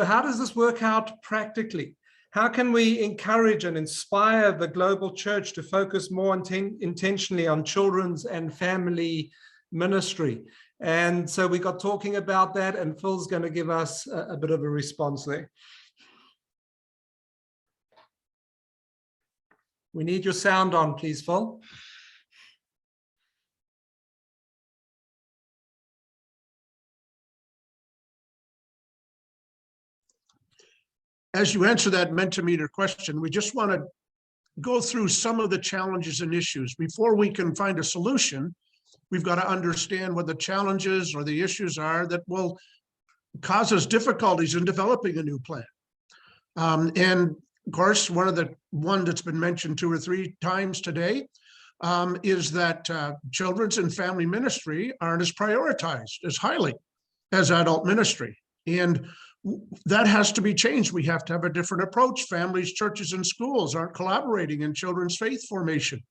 how does this work out practically? How can we encourage and inspire the global church to focus more intentionally on children's and family ministry? And so we got talking about that, and Phil's going to give us a bit of a response there. We need your sound on, please, Phil. As you answer that Mentimeter question, we just want to go through some of the challenges and issues. Before we can find a solution, we've got to understand what the challenges or the issues are that will cause us difficulties in developing a new plan. And of course, one that's been mentioned 2 or 3 times today is that children's and family ministry aren't as prioritized as highly as adult ministry. And that has to be changed. We have to have a different approach. Families, churches, and schools aren't collaborating in children's faith formation.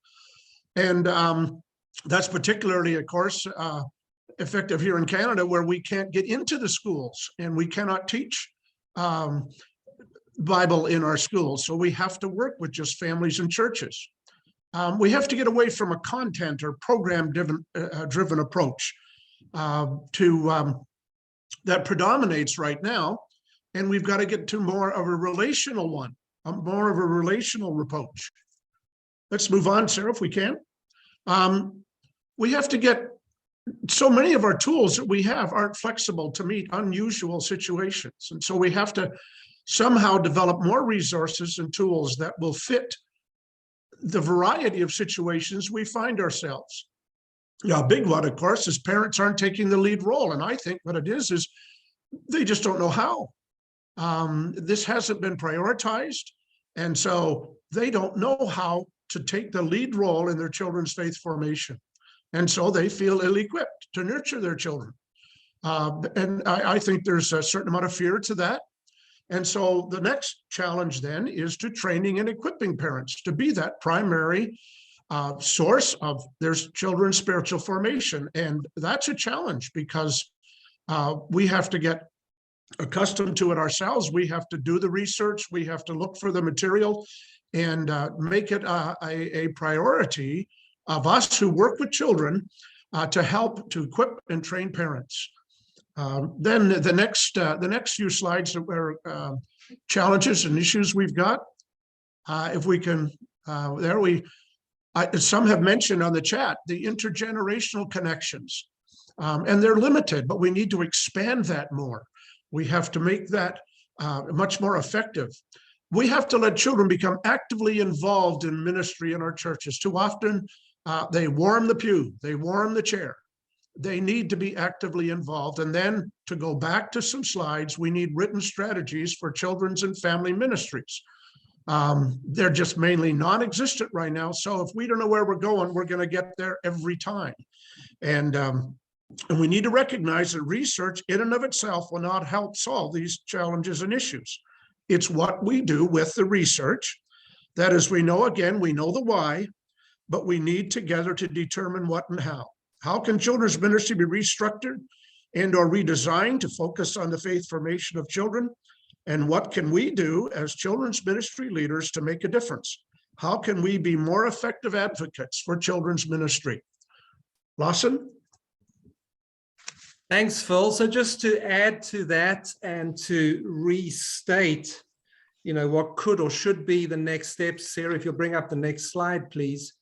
And that's particularly, of course, effective here in Canada, where we can't get into the schools and we cannot teach Bible in our schools. So we have to work with just families and churches. We have to get away from a content or program-driven approach that predominates right now. And we've got to get to more of a relational one, more of a relational approach. Let's move on, Sarah, if we can. We have to get, so many of our tools that we have aren't flexible to meet unusual situations. And so we have to somehow develop more resources and tools that will fit the variety of situations we find ourselves. Yeah, a big one, of course, is parents aren't taking the lead role. And I think what it is they just don't know how. This hasn't been prioritized. And so they don't know how to take the lead role in their children's faith formation. And so they feel ill-equipped to nurture their children. And I think there's a certain amount of fear to that. And so the next challenge then is to training and equipping parents to be that primary source of their children's spiritual formation. And that's a challenge because we have to get accustomed to it ourselves. We have to do the research. We have to look for the material and make it a priority of us who work with children to help to equip and train parents. Then the next few slides that were challenges and issues we've got. If we can, some have mentioned on the chat the intergenerational connections, and they're limited, but we need to expand that more. We have to make that much more effective. We have to let children become actively involved in ministry in our churches. Too often, they warm the pew, they warm the chair. They need to be actively involved. And then to go back to some slides, we need written strategies for children's and family ministries. They're just mainly non-existent right now. So if we don't know where we're going to get there every time. And we need to recognize that research in and of itself will not help solve these challenges and issues. It's what we do with the research. That is, we know the why, but we need together to determine what and how. How can children's ministry be restructured and or redesigned to focus on the faith formation of children? And what can we do as children's ministry leaders to make a difference? How can we be more effective advocates for children's ministry? Lawson? Thanks, Phil. So just to add to that and to restate, what could or should be the next steps. Sarah, if you'll bring up the next slide, please.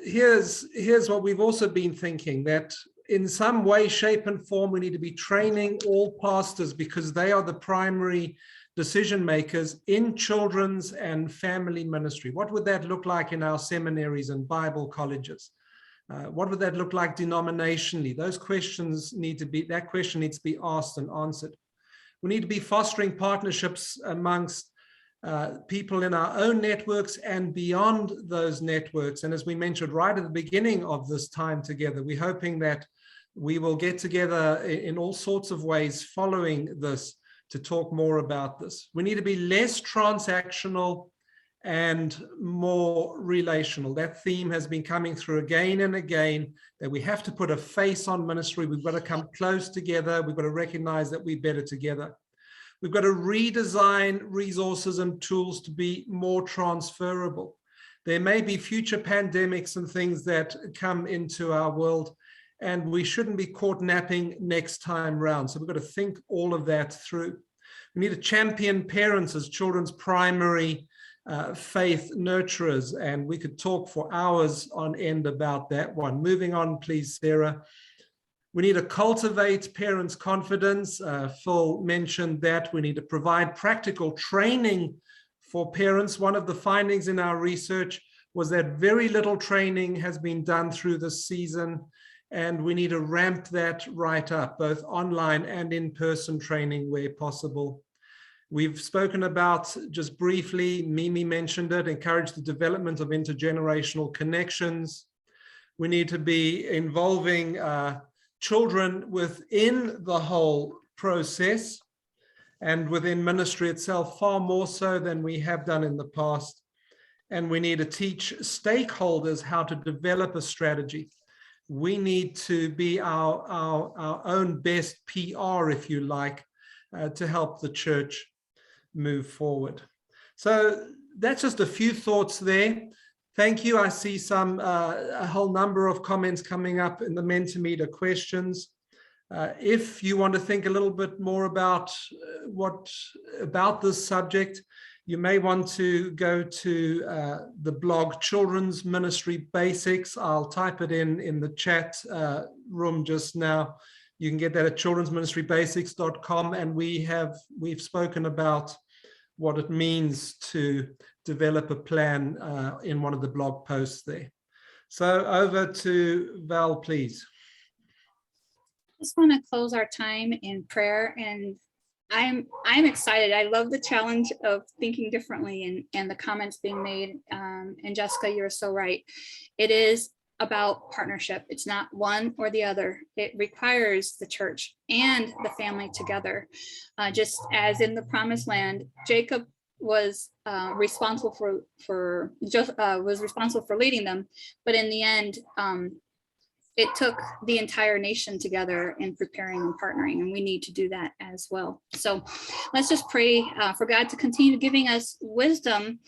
Here's what we've also been thinking, that in some way, shape, and form, we need to be training all pastors because they are the primary decision makers in children's and family ministry. What would that look like in our seminaries and Bible colleges? What would that look like denominationally? That question needs to be asked and answered. We need to be fostering partnerships amongst people in our own networks and beyond those networks. And as we mentioned right at the beginning of this time together, we're hoping that we will get together in all sorts of ways following this to talk more about this. We need to be less transactional and more relational. That theme has been coming through again and again, that we have to put a face on ministry. We've got to come close together. We've got to recognize that we're better together. We've got to redesign resources and tools to be more transferable. There may be future pandemics and things that come into our world, and we shouldn't be caught napping next time round. So we've got to think all of that through. We need to champion parents as children's primary faith nurturers, and we could talk for hours on end about that one. Moving on, please, Sarah. We need to cultivate parents' confidence. Phil mentioned that. We need to provide practical training for parents. One of the findings in our research was that very little training has been done through this season, and we need to ramp that right up, both online and in-person training where possible. We've spoken about, just briefly, Mimi mentioned it, encourage the development of intergenerational connections. We need to be involving children within the whole process and within ministry itself, far more so than we have done in the past. And we need to teach stakeholders how to develop a strategy. We need to be our own best PR, if you like, to help the church move forward. So that's just a few thoughts there. Thank you. I see a whole number of comments coming up in the Mentimeter questions. If you want to think a little bit more about this subject, you may want to go to the blog Children's Ministry Basics. I'll type it in the chat room just now. You can get that at childrensministrybasics.com, and we've spoken about what it means to develop a plan in one of the blog posts there. So over to Val, please. I just want to close our time in prayer, and I'm excited. I love the challenge of thinking differently and the comments being made. And Jessica, you're so right. It is about partnership. It's not one or the other. It requires the church and the family together. Just as in the Promised Land, Jacob was responsible for leading them, but in the end, it took the entire nation together in preparing and partnering, and we need to do that as well. So let's just pray for God to continue giving us wisdom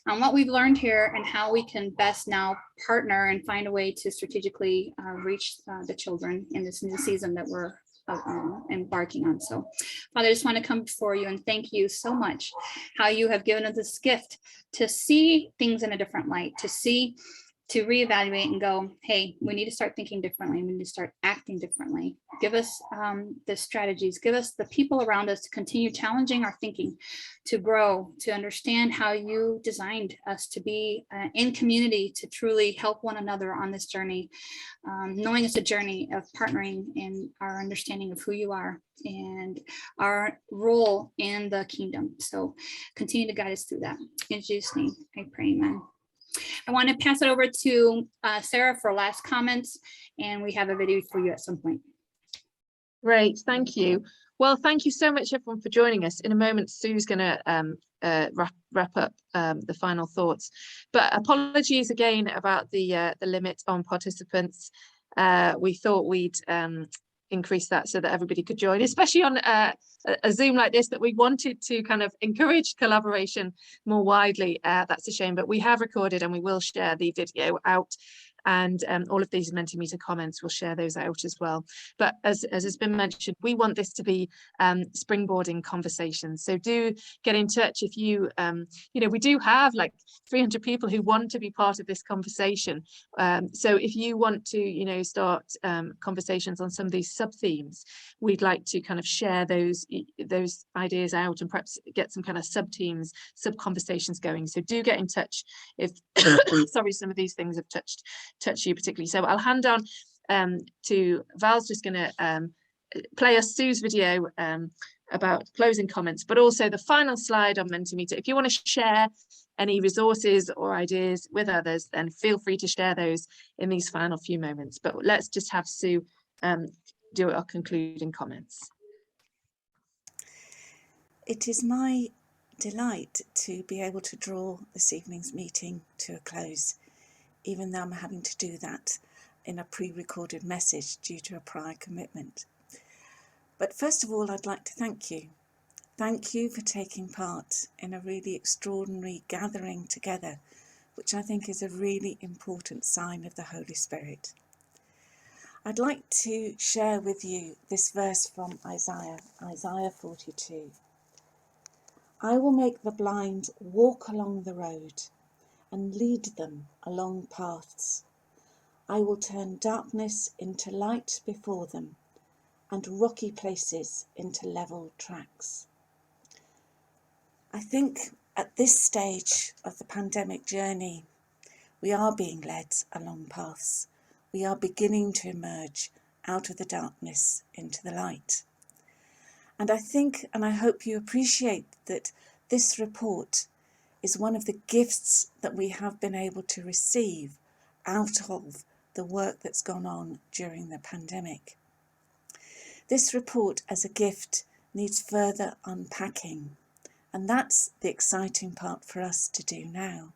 on what we've learned here and how we can best now partner and find a way to strategically reach the children in this new season that we're embarking on. So Father, I just want to come before you and thank you so much how you have given us this gift to see things in a different light, to reevaluate and go, hey, we need to start thinking differently. We need to start acting differently. Give us the strategies, give us the people around us to continue challenging our thinking, to grow, to understand how you designed us to be in community, to truly help one another on this journey, knowing it's a journey of partnering in our understanding of who you are and our role in the kingdom. So continue to guide us through that. In Jesus' name, I pray, amen. I want to pass it over to Sarah for last comments, and we have a video for you at some point. Great, thank you. Well, thank you so much, everyone, for joining us. In a moment, Sue's going to wrap up the final thoughts. But apologies again about the limit on participants. We thought we'd increase that so that everybody could join, especially on a Zoom like this, that we wanted to kind of encourage collaboration more widely. That's a shame, but we have recorded and we will share the video out, and all of these Mentimeter comments, we'll share those out as well. But as has been mentioned, we want this to be springboarding conversations. So do get in touch if you, we do have like 300 people who want to be part of this conversation. So if you want to, start conversations on some of these sub-themes, we'd like to kind of share those ideas out and perhaps get some kind of sub-teams, sub-conversations going. So do get in touch if, sorry, some of these things have touched you particularly. So I'll hand on to Val's just going to play us Sue's video about closing comments, but also the final slide on Mentimeter. If you want to share any resources or ideas with others, then feel free to share those in these final few moments. But let's just have Sue do our concluding comments. It is my delight to be able to draw this evening's meeting to a close, even though I'm having to do that in a pre-recorded message due to a prior commitment. But first of all, I'd like to thank you. Thank you for taking part in a really extraordinary gathering together, which I think is a really important sign of the Holy Spirit. I'd like to share with you this verse from Isaiah 42. I will make the blind walk along the road and lead them along paths. I will turn darkness into light before them and rocky places into level tracks. I think at this stage of the pandemic journey, we are being led along paths. We are beginning to emerge out of the darkness into the light. And I think, and I hope you appreciate that this report is one of the gifts that we have been able to receive out of the work that's gone on during the pandemic. This report as a gift needs further unpacking, and that's the exciting part for us to do now.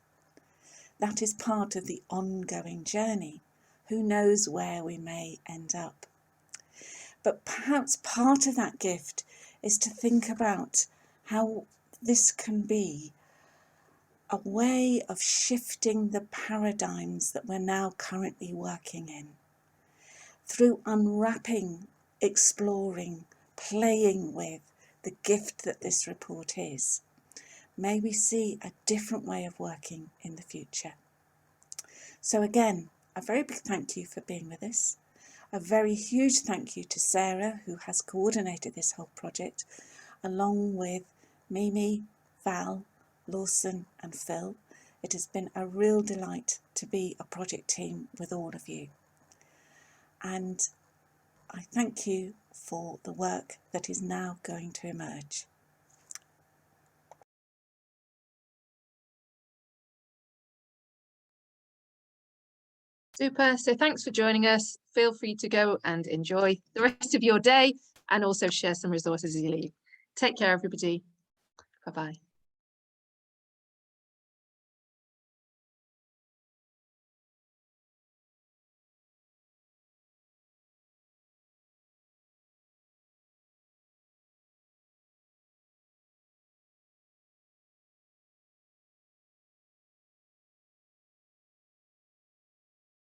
That is part of the ongoing journey. Who knows where we may end up? But perhaps part of that gift is to think about how this can be a way of shifting the paradigms that we're now currently working in. Through unwrapping, exploring, playing with the gift that this report is, may we see a different way of working in the future. So again, a very big thank you for being with us. A very huge thank you to Sarah, who has coordinated this whole project, along with Mimi, Val, Lawson and Phil. It has been a real delight to be a project team with all of you. And I thank you for the work that is now going to emerge. Super. So thanks for joining us. Feel free to go and enjoy the rest of your day and also share some resources as you leave. Take care, everybody. Bye-bye.